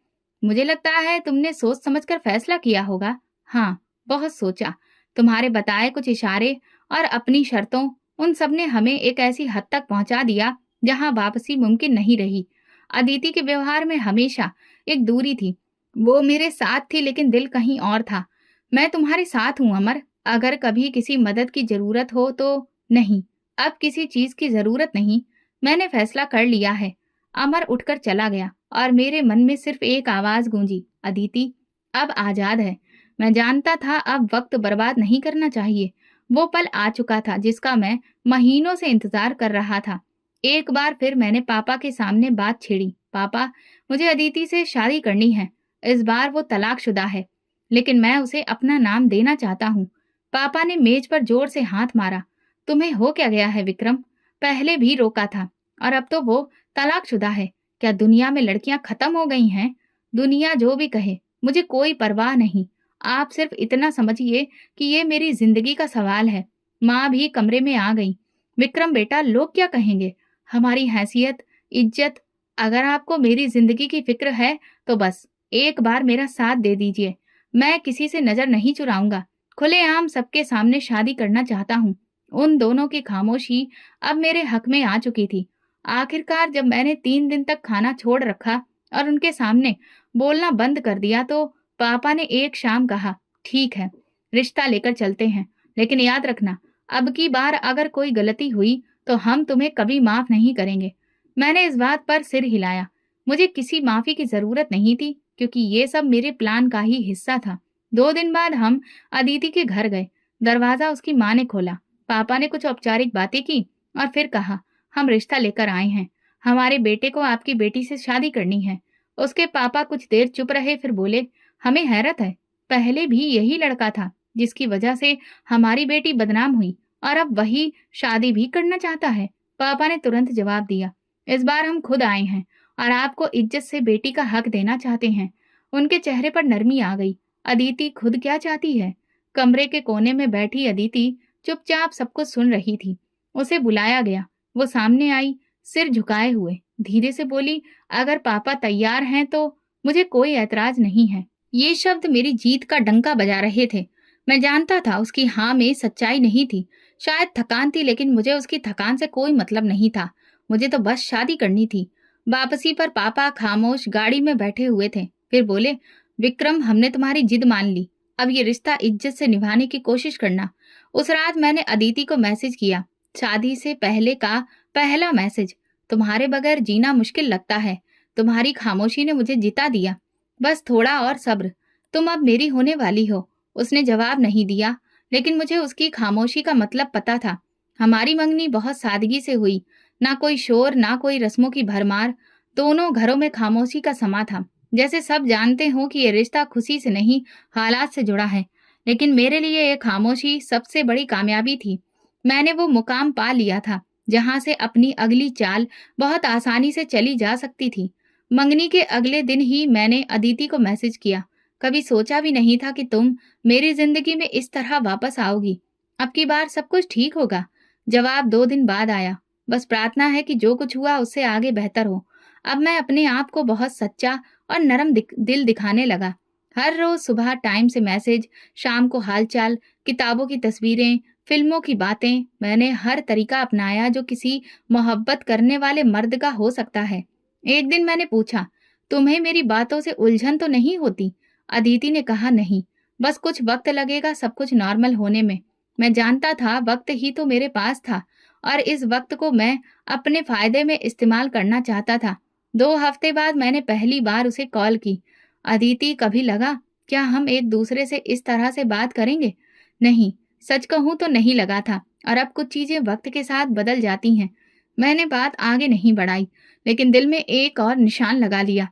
मुझे लगता है तुमने सोच समझकर फैसला किया होगा। हाँ, बहुत सोचा। तुम्हारे बताए कुछ इशारे और अपनी शर्तों, उन सब ने हमें एक ऐसी हद तक पहुंचा दिया जहां वापसी मुमकिन नहीं रही। अदिति के व्यवहार में हमेशा एक दूरी थी। वो मेरे साथ थी लेकिन दिल कहीं और था। मैं तुम्हारे साथ हूं अमर, अगर कभी किसी मदद की जरूरत हो तो। नहीं, अब किसी चीज की जरूरत नहीं। मैंने फैसला कर लिया है। अमर उठकर चला गया और मेरे मन में सिर्फ एक आवाज गूंजी, अदिति अब आजाद है। मैं जानता था अब वक्त बर्बाद नहीं करना चाहिए। वो पल आ चुका था जिसका मैं महीनों से इंतजार कर रहा था। एक बार फिर मैंने पापा के सामने बात छेड़ी, पापा, मुझे अदिति से शादी करनी है। इस बार वो तलाकशुदा है, लेकिन मैं उसे अपना नाम देना चाहता हूँ। पापा ने मेज पर जोर से हाथ मारा। तुम्हें हो क्या गया है विक्रम? पहले भी रोका था और अब तो वो तलाकशुदा है। क्या दुनिया में लड़कियां खत्म हो गई हैं? दुनिया जो भी कहे, मुझे कोई परवाह नहीं। आप सिर्फ इतना समझिए कि ये मेरी जिंदगी का सवाल है। माँ भी कमरे में आ गई। विक्रम बेटा, लोग क्या कहेंगे? हमारी हैसियत, इज्जत। अगर आपको मेरी जिंदगी की फिक्र है तो बस एक बार मेरा साथ दे दीजिए। मैं किसी से नजर नहीं चुराऊंगा। खुलेआम सबके सामने शादी करना चाहता हूँ। उन दोनों की खामोशी अब मेरे हक में आ चुकी थी। आखिरकार जब मैंने 3 दिन तक खाना छोड़ रखा और उनके सामने बोलना बंद कर दिया तो पापा ने एक शाम कहा, ठीक है, रिश्ता लेकर चलते हैं, लेकिन याद रखना, अब की बार अगर कोई गलती हुई तो हम तुम्हें कभी माफ नहीं करेंगे। मैंने इस बात पर सिर हिलाया। मुझे किसी माफी की जरूरत नहीं थी क्योंकि ये सब मेरे प्लान का ही हिस्सा था। 2 दिन बाद हम अदिति के घर गए। दरवाजा उसकी माँ ने खोला। पापा ने कुछ औपचारिक बातें की और फिर कहा, हम रिश्ता लेकर आए हैं। हमारे बेटे को आपकी बेटी से शादी करनी है। उसके पापा कुछ देर चुप रहे, फिर बोले, हमें हैरत है, पहले भी यही लड़का था जिसकी वजह से हमारी बेटी बदनाम हुई और अब वही शादी भी करना चाहता है। पापा ने तुरंत जवाब दिया, इस बार हम खुद आए हैं और आपको इज्जत से बेटी का हक देना चाहते हैं। उनके चेहरे पर नरमी आ गई। अदिति खुद क्या चाहती है? कमरे के कोने में बैठी अदिति चुपचाप सब कुछ सुन रही थी। उसे बुलाया गया। वो सामने आई, सिर झुकाए हुए, धीरे से बोली, अगर पापा तैयार हैं तो मुझे कोई ऐतराज नहीं है। ये शब्द मेरी जीत का डंका बजा रहे थे। मैं जानता था उसकी हाँ में सच्चाई नहीं थी, शायद थकान थी, लेकिन मुझे उसकी थकान से कोई मतलब नहीं था। मुझे तो बस शादी करनी थी। वापसी पर पापा खामोश गाड़ी में बैठे हुए थे। फिर बोले, विक्रम, हमने तुम्हारी जिद मान ली। अब ये रिश्ता इज्जत से निभाने की कोशिश करना। उस रात मैंने अदिति को मैसेज किया, शादी से पहले का पहला मैसेज, तुम्हारे बगैर जीना मुश्किल लगता है। तुम्हारी खामोशी ने मुझे जिता दिया। बस थोड़ा और सब्र, तुम अब मेरी होने वाली हो। उसने जवाब नहीं दिया, लेकिन मुझे उसकी खामोशी का मतलब पता था। हमारी मंगनी बहुत सादगी से हुई, ना कोई शोर, ना कोई रस्मों की भरमार। दोनों घरों में खामोशी का समा था, जैसे सब जानते हों कि ये रिश्ता खुशी से नहीं, हालात से जुड़ा है। लेकिन मेरे लिए ये खामोशी सबसे बड़ी कामयाबी थी। मैंने वो मुकाम पा लिया था जहां से अपनी अगली चाल बहुत आसानी से चली जा सकती थी। मंगनी के अगले दिन ही मैंने अदिति को मैसेज किया, कभी सोचा भी नहीं था कि तुम मेरी जिंदगी में इस तरह वापस आओगी। अब की बार सब कुछ ठीक होगा। जवाब 2 दिन बाद आया, बस प्रार्थना है कि जो कुछ हुआ उससे आगे बेहतर हो। अब मैं अपने आप को बहुत सच्चा और नरम दिल दिखाने लगा। हर रोज सुबह टाइम से मैसेज, शाम को हालचाल, किताबों की तस्वीरें, फिल्मों की बातें। मैंने हर तरीका अपनाया जो किसी मोहब्बत करने वाले मर्द का हो सकता है। एक दिन मैंने पूछा, तुम्हें मेरी बातों से उलझन तो नहीं होती? अदिति ने कहा, नहीं, बस कुछ वक्त लगेगा सब कुछ नॉर्मल होने में। मैं जानता था वक्त ही तो मेरे पास था और इस वक्त को मैं अपने फायदे में इस्तेमाल करना चाहता था। 2 हफ्ते बाद मैंने पहली बार उसे कॉल की। अदिति, कभी लगा क्या हम एक दूसरे से इस तरह से बात करेंगे? नहीं, सच कहूं तो नहीं लगा था, और अब कुछ चीजें वक्त के साथ बदल जाती हैं। मैंने बात आगे नहीं बढ़ाई, लेकिन दिल में एक और निशान लगा लिया।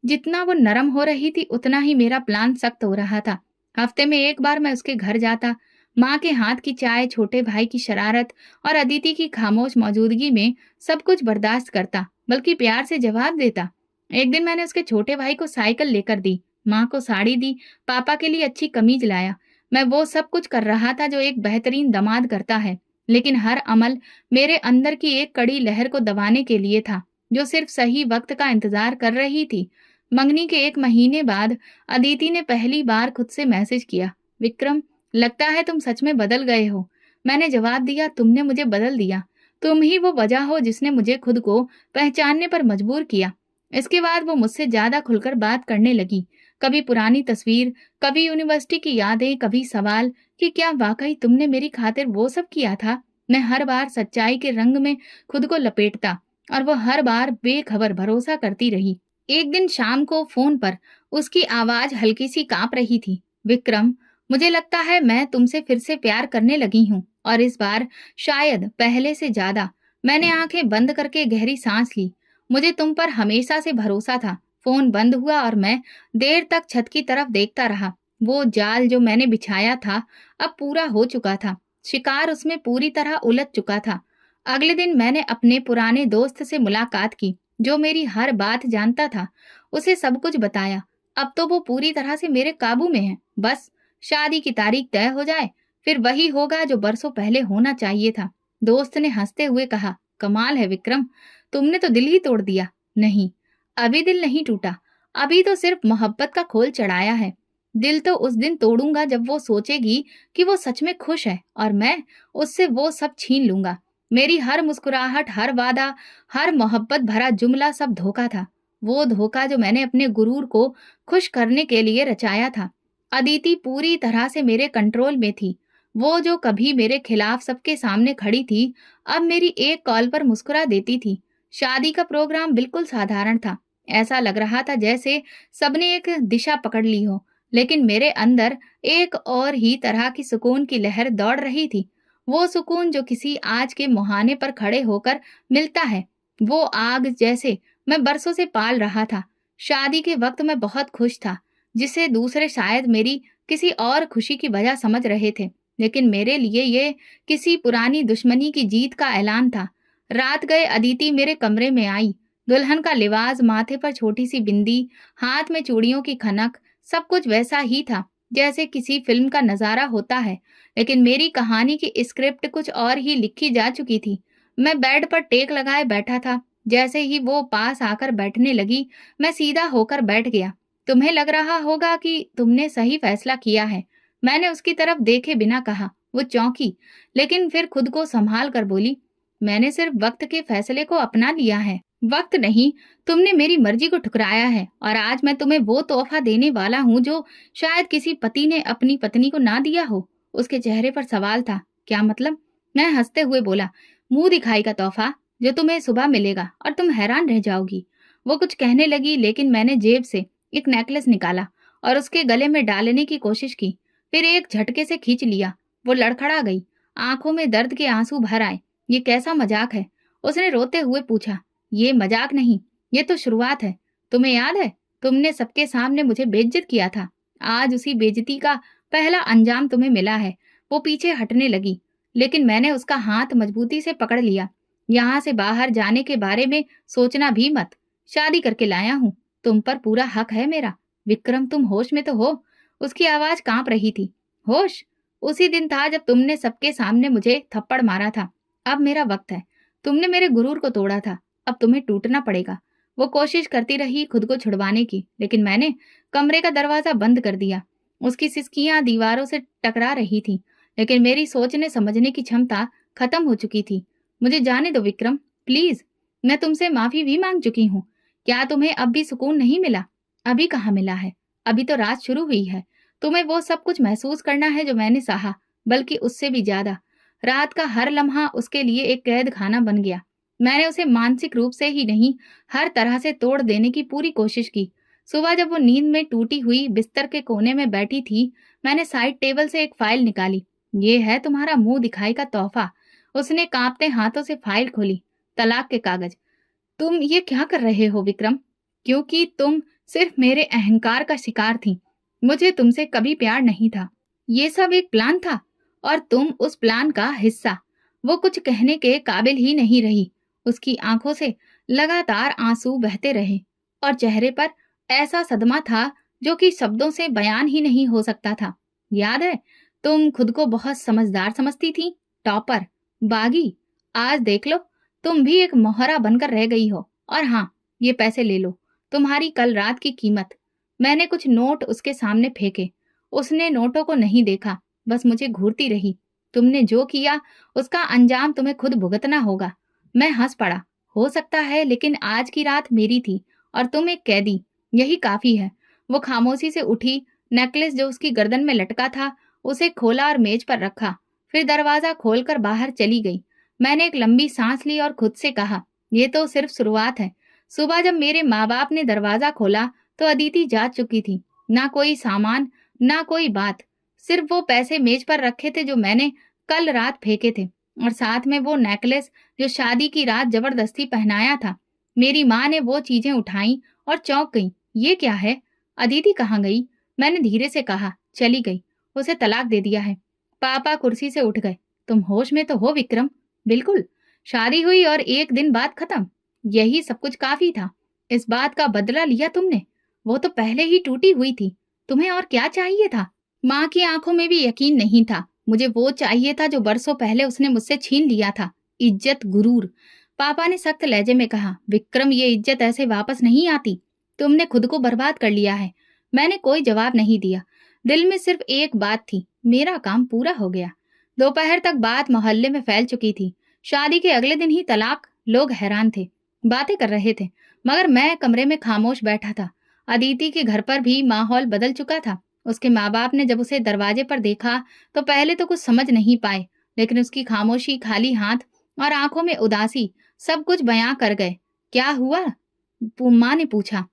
जितना वो नरम हो रही थी उतना ही मेरा प्लान सख्त हो रहा था। हफ्ते में एक बार मैं उसके घर जाता, माँ के हाथ की चाय, छोटे भाई की शरारत और अदिति की खामोश मौजूदगी में सब कुछ बर्दाश्त करता, बल्कि प्यार से जवाब देता। एक दिन मैंने उसके छोटे भाई को साइकिल लेकर दी, माँ को साड़ी दी, पापा के लिए अच्छी कमीज लाया। मैं वो सब कुछ कर रहा था जो एक बेहतरीन दामाद करता है, लेकिन हर अमल मेरे अंदर की एक कड़ी लहर को दबाने के लिए था। जो सिर्फ सही वक्त का इंतजार कर रही थी। मंगनी के 1 महीने बाद अदिति ने पहली बार खुद से मैसेज किया, विक्रम, लगता है तुम सच में बदल गए हो। मैंने जवाब दिया, तुमने मुझे बदल दिया। तुम ही वो वजह हो जिसने मुझे खुद को पहचानने पर मजबूर किया। इसके बाद वो मुझसे ज्यादा खुलकर बात करने लगी। कभी पुरानी तस्वीर, कभी यूनिवर्सिटी की यादें, कभी सवाल कि क्या वाकई तुमने मेरी खातिर वो सब किया था। मैं हर बार सच्चाई के रंग में खुद को लपेटता और वो हर बार बेखबर भरोसा करती रही। एक दिन शाम को फोन पर उसकी आवाज हल्की सी कांप रही थी। विक्रम, मुझे लगता है मैं तुमसे फिर से प्यार करने लगी हूँ, और इस बार शायद पहले से ज्यादा। मैंने आंखें बंद करके गहरी सांस ली। मुझे तुम पर हमेशा से भरोसा था। फोन बंद हुआ और मैं देर तक छत की तरफ देखता रहा। वो जाल जो मैंने बिछाया था अब पूरा हो चुका था। शिकार उसमें पूरी तरह उलझ चुका था। अगले दिन मैंने अपने पुराने दोस्त से मुलाकात की, जो मेरी हर बात जानता था। उसे सब कुछ बताया। अब तो वो पूरी तरह से मेरे काबू में है। बस शादी की तारीख तय हो जाए, फिर वही होगा जो बरसों पहले होना चाहिए था। दोस्त ने हंसते हुए कहा, कमाल है विक्रम, तुमने तो दिल ही तोड़ दिया। नहीं, अभी दिल नहीं टूटा। अभी तो सिर्फ मोहब्बत का खोल चढ़ाया है। दिल तो उस दिन तोड़ूंगा जब वो सोचेगी कि वो सच में खुश है, और मैं उससे वो सब छीन लूंगा। मेरी हर मुस्कुराहट, हर वादा, हर मोहब्बत भरा जुमला सब धोखा था। वो धोखा जो मैंने अपने गुरूर को खुश करने के लिए रचाया था। अदिति पूरी तरह से मेरे कंट्रोल में थी। वो जो कभी मेरे खिलाफ सबके सामने खड़ी थी, अब मेरी एक कॉल पर मुस्कुरा देती थी। शादी का प्रोग्राम बिल्कुल साधारण था। ऐसा लग रहा था जैसे सबने एक दिशा पकड़ ली हो, लेकिन मेरे अंदर एक और ही तरह की सुकून की लहर दौड़ रही थी। वो सुकून जो किसी आज के मुहाने पर खड़े होकर मिलता है। वो आग जैसे मैं बरसों से पाल रहा था। शादी के वक्त मैं बहुत खुश था, जिसे दूसरे शायद मेरी किसी और खुशी की वजह समझ रहे थे, लेकिन मेरे लिए ये किसी पुरानी दुश्मनी की जीत का ऐलान था। रात गए अदिति मेरे कमरे में आई। दुल्हन का लिबास, माथे पर छोटी सी बिंदी, हाथ में चूड़ियों की खनक, सब कुछ वैसा ही था जैसे किसी फिल्म का नजारा होता है। लेकिन मेरी कहानी की स्क्रिप्ट कुछ और ही लिखी जा चुकी थी। मैं बेड पर टेक लगाए बैठा था। जैसे ही वो पास आकर बैठने लगी, मैं सीधा होकर बैठ गया। तुम्हें लग रहा होगा कि तुमने सही फैसला किया है, मैंने उसकी तरफ देखे बिना कहा। वो चौंकी, लेकिन फिर खुद को संभाल कर बोली, मैंने सिर्फ वक्त के फैसले को अपना लिया है। वक्त नहीं, तुमने मेरी मर्जी को ठुकराया है, और आज मैं तुम्हें वो तोहफा देने वाला हूँ जो शायद किसी पति ने अपनी पत्नी को ना दिया हो। उसके चेहरे पर सवाल था। क्या मतलब? मैं हंसते हुए बोला, मुंह दिखाई का तोहफा जो तुम्हें सुबह मिलेगा और तुम हैरान रह जाओगी। वो कुछ कहने लगी, लेकिन मैंने जेब से एक नेकलेस निकाला और उसके गले में डालने की कोशिश की, फिर एक झटके से खींच लिया। वो लड़खड़ा गई, आंखों में दर्द के आंसू भर आए। ये कैसा मजाक है? उसने रोते हुए पूछा। ये मजाक नहीं, ये तो शुरुआत है। तुम्हें याद है, तुमने सबके सामने मुझे बेइज्जत किया था। आज उसी बेइज्जती का पहला अंजाम तुम्हें मिला है। वो पीछे हटने लगी, लेकिन मैंने उसका हाथ मजबूती से पकड़ लिया। यहाँ से बाहर जाने के बारे में सोचना भी मत। शादी करके लाया हूँ, तुम पर पूरा हक है मेरा। विक्रम, तुम होश में तो हो? उसकी आवाज कांप रही थी। होश? उसी दिन था जब तुमने सबके सामने मुझे थप्पड़ मारा था। अब मेरा वक्त है। तुमने मेरे गुरूर को तोड़ा था, अब तुम्हें टूटना पड़ेगा। वो कोशिश करती रही खुद को छुड़वाने की, लेकिन मैंने कमरे का दरवाजा बंद कर दिया। उसकी सिसकियां दीवारों से टकरा रही थी, लेकिन मेरी सोचने समझने की क्षमता खत्म हो चुकी थी। मुझे जाने दो विक्रम, प्लीज। मैं तुमसे माफी भी मांग चुकी हूँ। क्या तुम्हें अब भी सुकून नहीं मिला? अभी कहाँ मिला है? अभी तो रात शुरू हुई है। तुम्हें वो सब कुछ महसूस करना है जो मैंने सहा, बल्कि उससे भी ज्यादा। रात का हर लम्हा उसके लिए एक कैद खाना बन गया। मैंने उसे मानसिक रूप से ही नहीं, हर तरह से तोड़ देने की पूरी कोशिश की। सुबह जब वो नींद में टूटी हुई बिस्तर के कोने में बैठी थी, मैंने साइड टेबल से एक फाइल निकाली। ये है तुम्हारा मुंह दिखाई का तोहफा। उसने कांपते हाथों से फाइल खोली। तलाक के कागज। तुम ये क्या कर रहे हो विक्रम? क्योंकि तुम सिर्फ मेरे अहंकार का शिकार थी। मुझे तुमसे कभी प्यार नहीं था। ये सब एक प्लान था, और तुम उस प्लान का हिस्सा। वो कुछ कहने के काबिल ही नहीं रही। उसकी आंखों से लगातार आंसू बहते रहे, और चेहरे पर ऐसा सदमा था जो कि शब्दों से बयान ही नहीं हो सकता था। याद है, तुम खुद को बहुत समझदार समझती थी, टॉपर, बागी। आज देख लो, तुम भी एक मोहरा बनकर रह गई हो। और हाँ, ये पैसे ले लो, तुम्हारी कल रात की कीमत। मैंने कुछ नोट उसके सामने फेंके। उसने नोटों को नहीं देखा, बस मुझे घूरती रही। तुमने जो किया उसका अंजाम तुम्हें खुद भुगतना होगा। मैं हंस पड़ा। हो सकता है, लेकिन आज की रात मेरी थी और तुम एक कैदी, यही काफी है। वो खामोशी से उठी, नेकलेस जो उसकी गर्दन में लटका था उसे खोला और मेज पर रखा, फिर दरवाजा खोलकर बाहर चली गई। मैंने एक लंबी सांस ली और खुद से कहा, ये तो सिर्फ शुरुआत है। सुबह जब मेरे माँ बाप ने दरवाजा खोला तो अदिति जा चुकी थी। ना कोई सामान, ना कोई बात, सिर्फ वो पैसे मेज पर रखे थे जो मैंने कल रात फेंके थे, और साथ में वो नेकलेस जो शादी की रात जबरदस्ती पहनाया था। मेरी माँ ने वो चीजें उठाई और चौंक गई। ये क्या है? अदिति कहाँ गई? मैंने धीरे से कहा। चली गई, उसे तलाक दे दिया है। पापा कुर्सी से उठ गए। तुम होश में तो हो विक्रम? बिल्कुल। शादी हुई और एक दिन बाद खत्म, यही सब कुछ काफी था। इस बात का बदला लिया तुमने? वो तो पहले ही टूटी हुई थी, तुम्हें और क्या चाहिए था? माँ की आंखों में भी यकीन नहीं था। मुझे वो चाहिए था जो बरसों पहले उसने मुझसे छीन लिया था, इज्जत, गुरूर। पापा ने सख्त लहजे में कहा, विक्रम, ये इज्जत ऐसे वापस नहीं आती। तुमने खुद को बर्बाद कर लिया है। मैंने कोई जवाब नहीं दिया। दिल में सिर्फ एक बात थी, मेरा काम पूरा हो गया। दोपहर तक बात मोहल्ले में फैल चुकी थी। शादी के अगले दिन ही तलाक। लोग हैरान थे, बातें कर रहे थे, मगर मैं कमरे में खामोश बैठा था। अदिति के घर पर भी माहौल बदल चुका था। उसके माँ बाप ने जब उसे दरवाजे पर देखा तो पहले तो कुछ समझ नहीं पाए, लेकिन उसकी खामोशी, खाली हाथ और आंखों में उदासी सब कुछ बयां कर गए। क्या हुआ? माँ ने पूछा।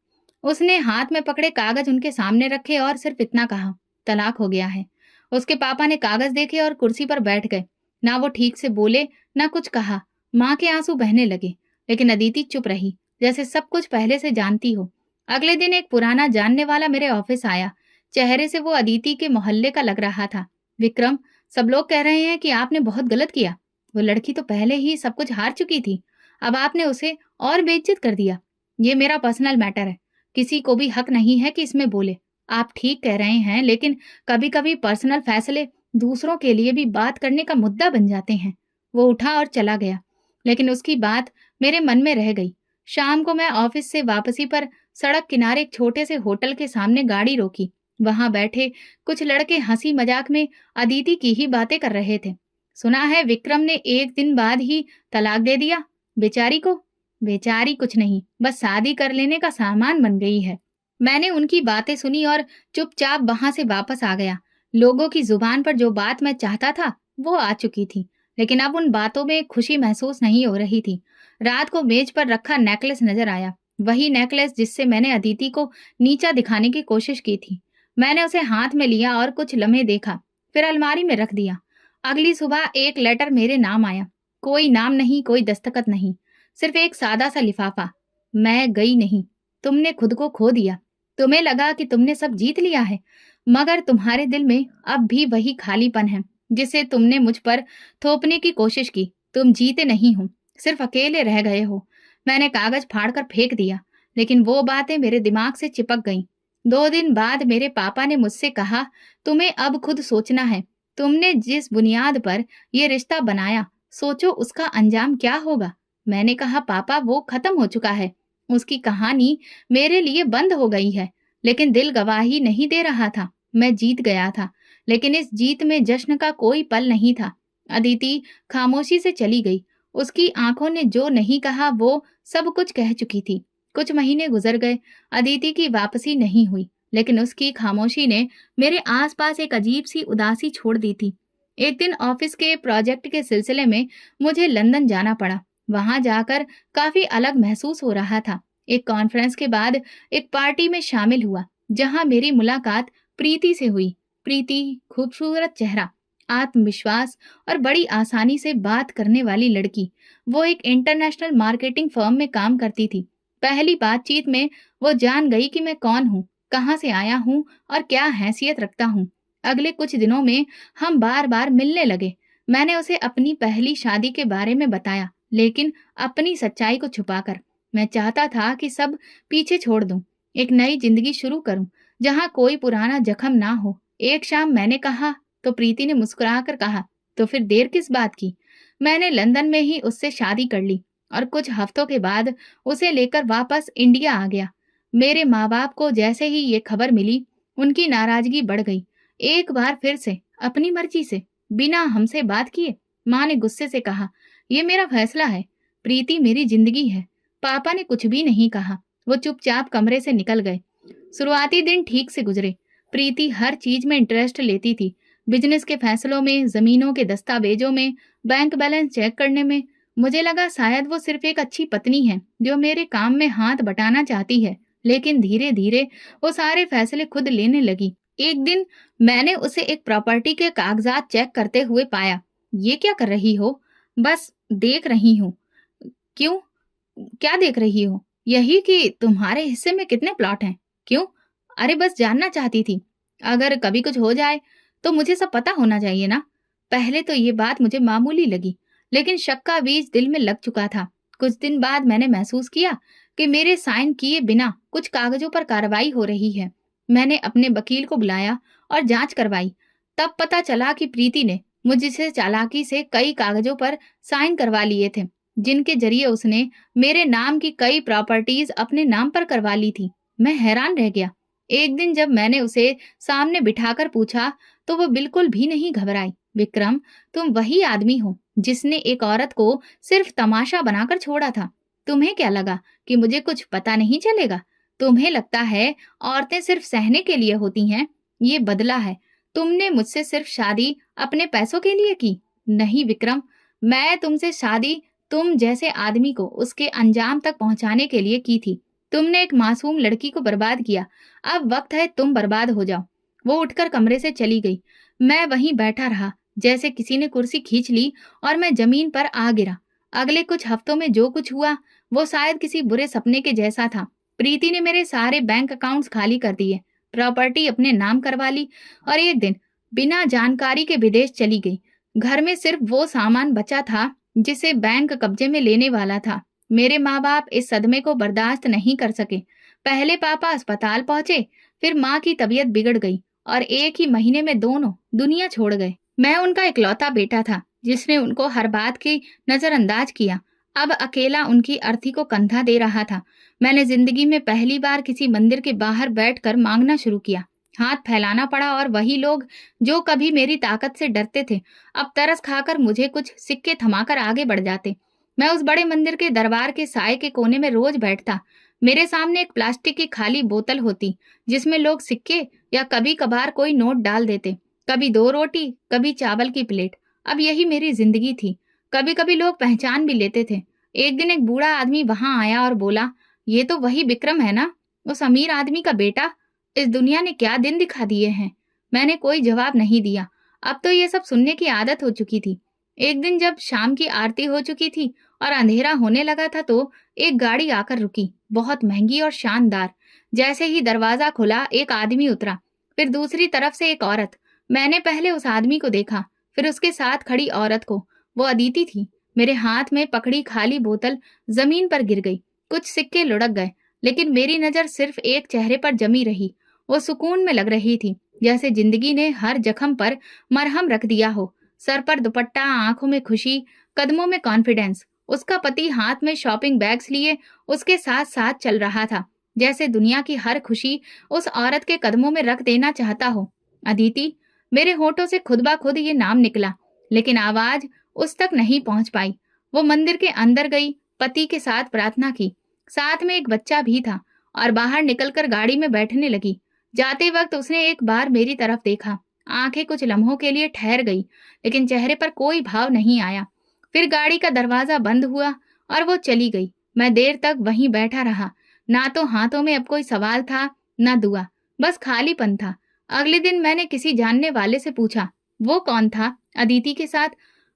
उसने हाथ में पकड़े कागज उनके सामने रखे और सिर्फ इतना कहा, तलाक हो गया है। उसके पापा ने कागज देखे और कुर्सी पर बैठ गए। ना वो ठीक से बोले, ना कुछ कहा। माँ के आंसू बहने लगे, लेकिन अदिति चुप रही, जैसे सब कुछ पहले से जानती हो। अगले दिन एक पुराना जानने वाला मेरे ऑफिस आया। चेहरे से वो अदिति के मोहल्ले का लग रहा था। विक्रम, सब लोग कह रहे हैं कि आपने बहुत गलत किया। वो लड़की तो पहले ही सब कुछ हार चुकी थी, अब आपने उसे और बेइज्जत कर दिया। ये मेरा पर्सनल मैटर है, किसी को भी हक नहीं है कि इसमें बोले। आप ठीक कह रहे हैं, लेकिन कभी कभी पर्सनल फैसले दूसरों के लिए भी बात करने का मुद्दा बन जाते हैं। वो उठा और चला गया, लेकिन उसकी बात मेरे मन में रह गई। शाम को मैं ऑफिस से वापसी पर सड़क किनारे एक छोटे से होटल के सामने गाड़ी रोकी। वहां बैठे कुछ लड़के हंसी मजाक में अदिति की ही बातें कर रहे थे। सुना है विक्रम ने एक दिन बाद ही तलाक दे दिया बेचारी को। बेचारी कुछ नहीं, बस शादी कर लेने का सामान बन गई है। मैंने उनकी बातें सुनी और चुपचाप वहां से वापस आ गया। लोगों की जुबान पर जो बात मैं चाहता था वो आ चुकी थी, लेकिन अब उन बातों में खुशी महसूस नहीं हो रही थी। रात को मेज पर रखा नेकलेस नजर आया, वही नेकलेस जिससे मैंने अदिति को नीचा दिखाने की कोशिश की थी। मैंने उसे हाथ में लिया और कुछ लम्हे देखा, फिर अलमारी में रख दिया। अगली सुबह एक लेटर मेरे नाम आया। कोई नाम नहीं, कोई दस्तखत नहीं, सिर्फ एक सादा सा लिफाफा। मैं गई नहीं, तुमने खुद को खो दिया। तुम्हें लगा कि तुमने सब जीत लिया है, मगर तुम्हारे दिल में अब भी वही खालीपन है जिसे तुमने मुझ पर थोपने की कोशिश की। तुम जीते नहीं हो, सिर्फ अकेले रह गए हो। मैंने कागज फाड़कर फेंक दिया, लेकिन वो बातें मेरे दिमाग से चिपक गईं। 2 दिन बाद मेरे पापा ने मुझसे कहा, तुम्हें अब खुद सोचना है। तुमने जिस बुनियाद पर यह रिश्ता बनाया, सोचो उसका अंजाम क्या होगा। मैंने कहा, पापा, वो खत्म हो चुका है। उसकी कहानी मेरे लिए बंद हो गई है, लेकिन दिल गवाही नहीं दे रहा था। मैं जीत गया था, लेकिन इस जीत में जश्न का कोई पल नहीं था। अदिति खामोशी से चली गई। उसकी आंखों ने जो नहीं कहा वो सब कुछ कह चुकी थी। कुछ महीने गुजर गए, अदिति की वापसी नहीं हुई, लेकिन उसकी खामोशी ने मेरे आसपास एक अजीब सी उदासी छोड़ दी थी। एक दिन ऑफिस के प्रोजेक्ट के सिलसिले में मुझे लंदन जाना पड़ा। वहां जाकर काफी अलग महसूस हो रहा था। एक कॉन्फ्रेंस के बाद एक पार्टी में शामिल हुआ, जहां मेरी मुलाकात प्रीति से हुई। प्रीति, खूबसूरत चेहरा, आत्मविश्वास और बड़ी आसानी से बात करने वाली लड़की। वो एक इंटरनेशनल मार्केटिंग फर्म में काम करती थी। पहली बातचीत में वो जान गई कि मैं कौन हूँ, कहाँ से आया हूँ और क्या हैसियत रखता हूँ। अगले कुछ दिनों में हम बार बार मिलने लगे। मैंने उसे अपनी पहली शादी के बारे में बताया, लेकिन अपनी सच्चाई को छुपाकर। मैं चाहता था कि सब पीछे छोड़ दूं, एक नई जिंदगी शुरू करूं, जहां कोई पुराना जख्म ना हो। एक शाम मैंने कहा तो प्रीति ने मुस्कुराकर कहा, तो फिर देर किस बात की? मैंने लंदन में ही उससे शादी कर ली और कुछ हफ्तों के बाद उसे लेकर वापस इंडिया आ गया। मेरे माँ बाप को जैसे ही ये खबर मिली, उनकी नाराजगी बढ़ गई। एक बार फिर से अपनी मर्जी से, बिना हमसे बात किए, माँ ने गुस्से से कहा, ये मेरा फैसला है, प्रीति मेरी जिंदगी है। पापा ने कुछ भी नहीं कहा, वो चुपचाप कमरे से निकल गए। शुरुआती दिन ठीक से गुजरे। प्रीति हर चीज में इंटरेस्ट लेती थी, बिजनेस के फैसलों में, जमीनों के दस्तावेजों में, बैंक बैलेंस चेक करने में। मुझे लगा शायद वो सिर्फ एक अच्छी पत्नी है जो मेरे काम में हाथ बटाना चाहती है, लेकिन धीरे धीरे वो सारे फैसले खुद लेने लगी। एक दिन मैंने उसे एक प्रॉपर्टी के कागजात चेक करते हुए पाया। ये क्या कर रही हो? बस देख रही हूँ। क्यों? क्या देख रही हो? यही कि तुम्हारे हिस्से में कितने प्लॉट हैं। क्यों? अरे बस जानना चाहती थी। अगर कभी कुछ हो जाए तो मुझे सब पता होना चाहिए ना। पहले तो ये बात मुझे मामूली लगी, लेकिन शक का बीज दिल में लग चुका था। कुछ दिन बाद मैंने महसूस किया कि मेरे साइन किए बिना कुछ कागजों पर कार्रवाई हो रही है। मैंने अपने वकील को बुलाया और जांच करवाई। तब पता चला कि प्रीति ने मुझसे चालाकी से कई कागजों पर साइन करवा लिए थे, जिनके जरिए उसने मेरे नाम की कई प्रॉपर्टीज अपने नाम पर करवा ली थी। मैं हैरान रह गया। एक दिन जब मैंने उसे सामने बिठाकर पूछा तो वो बिल्कुल भी नहीं घबराई। विक्रम, तुम वही आदमी हो जिसने एक औरत को सिर्फ तमाशा बनाकर छोड़ा था। तुम्हें क्या लगा कि मुझे कुछ पता नहीं चलेगा? तुम्हें लगता है औरतें सिर्फ सहने के लिए होती हैं? ये बदला है। तुमने मुझसे सिर्फ शादी अपने पैसों के लिए की। नहीं विक्रम, मैं तुमसे शादी तुम जैसे आदमी को उसके अंजाम तक पहुंचाने के लिए की थी। तुमने एक मासूम लड़की को बर्बाद किया। अब वक्त है तुम बर्बाद हो जाओ। वो उठकर कमरे से चली गई। मैं वहीं बैठा रहा, जैसे किसी ने कुर्सी खींच ली और मैं जमीन पर आ गिरा। अगले कुछ हफ्तों में जो कुछ हुआ वो शायद किसी बुरे सपने के जैसा था। प्रीति ने मेरे सारे बैंक अकाउंट्स खाली कर दिए, प्रॉपर्टी अपने नाम करवा ली और एक दिन बिना जानकारी के विदेश चली गई। घर में सिर्फ वो सामान बचा था जिसे बैंक कब्जे में लेने वाला था। मेरे माँ बाप इस सदमे को बर्दाश्त नहीं कर सके। पहले पापा अस्पताल पहुंचे, फिर माँ की तबीयत बिगड़ गई और एक ही महीने में दोनों दुनिया छोड़ गए। मैं उनका इकलौता बेटा था जिसने उनको हर बात की नजरअंदाज किया। अब अकेला उनकी अर्थी को कंधा दे रहा था। मैंने जिंदगी में पहली बार किसी मंदिर के बाहर बैठकर मांगना शुरू किया। हाथ फैलाना पड़ा और वही लोग जो कभी मेरी ताकत से डरते थे, अब तरस खाकर मुझे कुछ सिक्के थमाकर आगे बढ़ जाते। मैं उस बड़े मंदिर के दरबार के साए के कोने में रोज बैठता। मेरे सामने एक प्लास्टिक की खाली बोतल होती जिसमें लोग सिक्के या कभी कभार कोई नोट डाल देते। कभी 2 रोटी, कभी चावल की प्लेट। अब यही मेरी जिंदगी थी। कभी कभी लोग पहचान भी लेते थे। एक दिन एक बूढ़ा आदमी वहां आया और बोला, ये तो वही विक्रम है ना, उस अमीर आदमी का बेटा। इस दुनिया ने क्या दिन दिखा दिए हैं। मैंने कोई जवाब नहीं दिया। अब तो ये सब सुनने की आदत हो चुकी थी। एक दिन जब शाम की आरती हो चुकी थी और अंधेरा होने लगा था तो एक गाड़ी आकर रुकी, बहुत महंगी और शानदार। जैसे ही दरवाजा खुला एक आदमी उतरा, फिर दूसरी तरफ से एक औरत। मैंने पहले उस आदमी को देखा, फिर उसके साथ खड़ी औरत को। वो अदिति थी। मेरे हाथ में पकड़ी खाली बोतल जमीन पर गिर गई। कुछ सिक्के लुढ़क गए, लेकिन मेरी नजर सिर्फ एक चेहरे पर जमी रही। वो सुकून में लग रही थी, जैसे जिंदगी ने हर जख्म पर मरहम रख दिया हो। सर पर दुपट्टा, आंखों में खुशी, कदमों में कॉन्फिडेंस। उसका पति हाथ में शॉपिंग बैग्स लिए उसके साथ साथ चल रहा था, जैसे दुनिया की हर खुशी उस औरत के कदमों में रख देना चाहता हो। अदिति। मेरे होठों से खुद ब खुद ये नाम निकला, लेकिन आवाज उस तक नहीं पहुंच पाई। वो मंदिर के अंदर गई, पति के साथ प्रार्थना की, साथ में एक बच्चा भी था, और बाहर निकलकर गाड़ी में बैठने लगी। जाते वक्त उसने एक बार मेरी तरफ देखा। आंखें कुछ लम्हों के लिए ठहर गई, लेकिन चेहरे पर कोई भाव नहीं आया। फिर गाड़ी का दरवाजा बंद हुआ और वो चली गई। मैं देर तक वहीं बैठा रहा। ना तो हाथों में अब कोई सवाल था, ना दुआ, बस खालीपन था। अगले दिन मैंने किसी जानने वाले से पूछा, वो कौन था अदिति के साथ?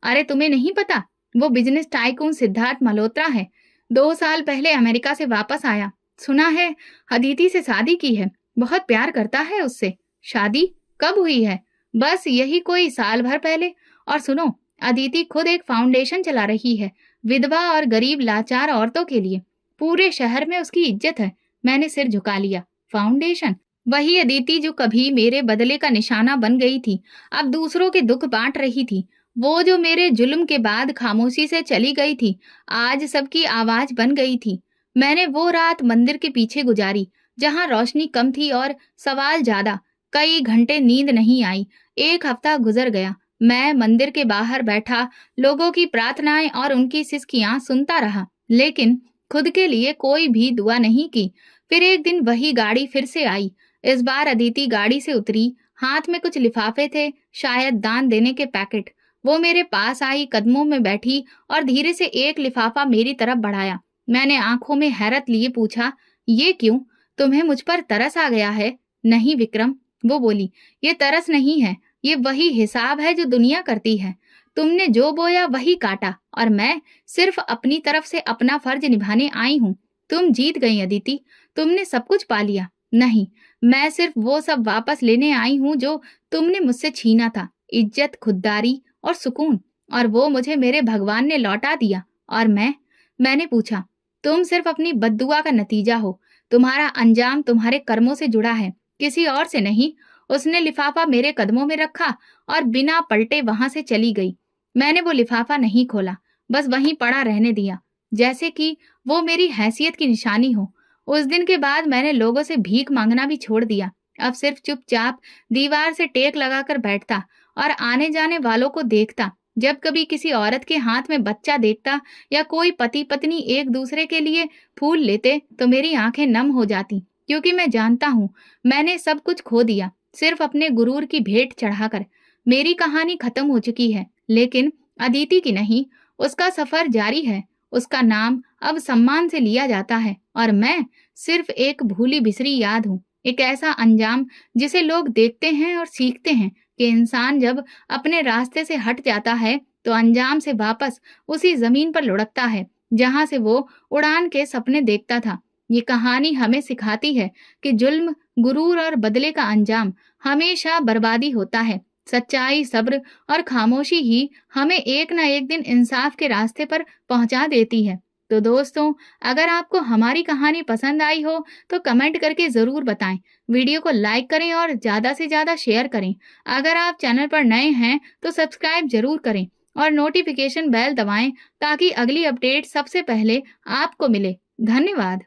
अरे तुम्हें नहीं पता, वो बिजनेस टाइकून सिद्धार्थ मल्होत्रा है। 2 साल पहले अमेरिका से वापस आया। सुना है अदिति से शादी की है, बहुत प्यार करता है उससे। शादी कब हुई है? बस यही कोई साल भर पहले। और सुनो, अदिति खुद एक फाउंडेशन चला रही है, विधवा और गरीब लाचार औरतों के लिए। पूरे शहर में उसकी इज्जत है। मैंने सिर झुका लिया। फाउंडेशन? वही अदिति जो कभी मेरे बदले का निशाना बन गई थी, अब दूसरों के दुख बांट रही थी। वो जो मेरे जुल्म के बाद खामोशी से चली गई थी, आज सबकी आवाज बन गई थी। मैंने वो रात मंदिर के पीछे गुजारी, जहाँ रोशनी कम थी और सवाल ज्यादा। कई घंटे नींद नहीं आई। एक हफ्ता गुजर गया। मैं मंदिर के बाहर बैठा, लोगों की प्रार्थनाएं और उनकी सिसकियां सुनता रहा, लेकिन खुद के लिए कोई भी दुआ नहीं की। फिर एक दिन वही गाड़ी फिर से आई। इस बार अदिति गाड़ी से उतरी। हाथ में कुछ लिफाफे थे, शायद दान देने के पैकेट। वो मेरे पास आई, कदमों में बैठी और धीरे से एक लिफाफा मेरी तरफ बढ़ाया। मैंने आंखों में हैरत लिए पूछा, ये क्यों? तुम्हें मुझ पर तरस आ गया है? नहीं विक्रम, वो बोली, ये तरस नहीं है, ये वही हिसाब है जो दुनिया करती है। तुमने जो बोया वही काटा, और मैं सिर्फ अपनी तरफ से अपना फर्ज निभाने आई हूँ। तुम जीत गई अदिति, तुमने सब कुछ पा लिया। नहीं, मैं सिर्फ वो सब वापस लेने आई हूँ जो तुमने मुझसे छीना था, इज्जत, खुददारी और सुकून। और वो मुझे मेरे भगवान ने लौटा दिया। और मैंने पूछा, तुम सिर्फ अपनी बद्दुआ का नतीजा हो। तुम्हारा अंजाम तुम्हारे कर्मों से जुड़ा है, किसी और से नहीं। उसने लिफाफा मेरे कदमों में रखा और बिना पलटे वहां से चली गई। मैंने वो लिफाफा नहीं खोला, बस वहीं पड़ा रहने दिया, जैसे कि वो मेरी हैसियत की निशानी हो। उस दिन के बाद मैंने लोगों से भीख मांगना भी छोड़ दिया। अब सिर्फ चुपचाप दीवार से टेक लगाकर बैठता और आने जाने वालों को देखता। जब कभी किसी औरत के हाथ में बच्चा देखता या कोई पति पत्नी एक दूसरे के लिए फूल लेते तो मेरी आंखें नम हो जाती, क्योंकि मैं जानता हूँ मैंने सब कुछ खो दिया, सिर्फ अपने गुरूर की भेंट चढ़ाकर। मेरी कहानी खत्म हो चुकी है, लेकिन अदिति की नहीं। उसका सफर जारी है। उसका नाम अब सम्मान से लिया जाता है, और मैं सिर्फ एक भूली बिसरी याद हूँ, एक ऐसा अंजाम जिसे लोग देखते हैं और सीखते हैं कि इंसान जब अपने रास्ते से हट जाता है तो अंजाम से वापस उसी जमीन पर लुढ़कता है जहां से वो उड़ान के सपने देखता था। ये कहानी हमें सिखाती है कि जुल्म, गुरूर और बदले का अंजाम हमेशा बर्बादी होता है। सच्चाई, सब्र और खामोशी ही हमें एक ना एक दिन इंसाफ के रास्ते पर पहुंचा देती है। तो दोस्तों, अगर आपको हमारी कहानी पसंद आई हो तो कमेंट करके ज़रूर बताएं। वीडियो को लाइक करें और ज़्यादा से ज़्यादा शेयर करें। अगर आप चैनल पर नए हैं तो सब्सक्राइब जरूर करें और नोटिफिकेशन बेल दबाएं ताकि अगली अपडेट सबसे पहले आपको मिले। धन्यवाद।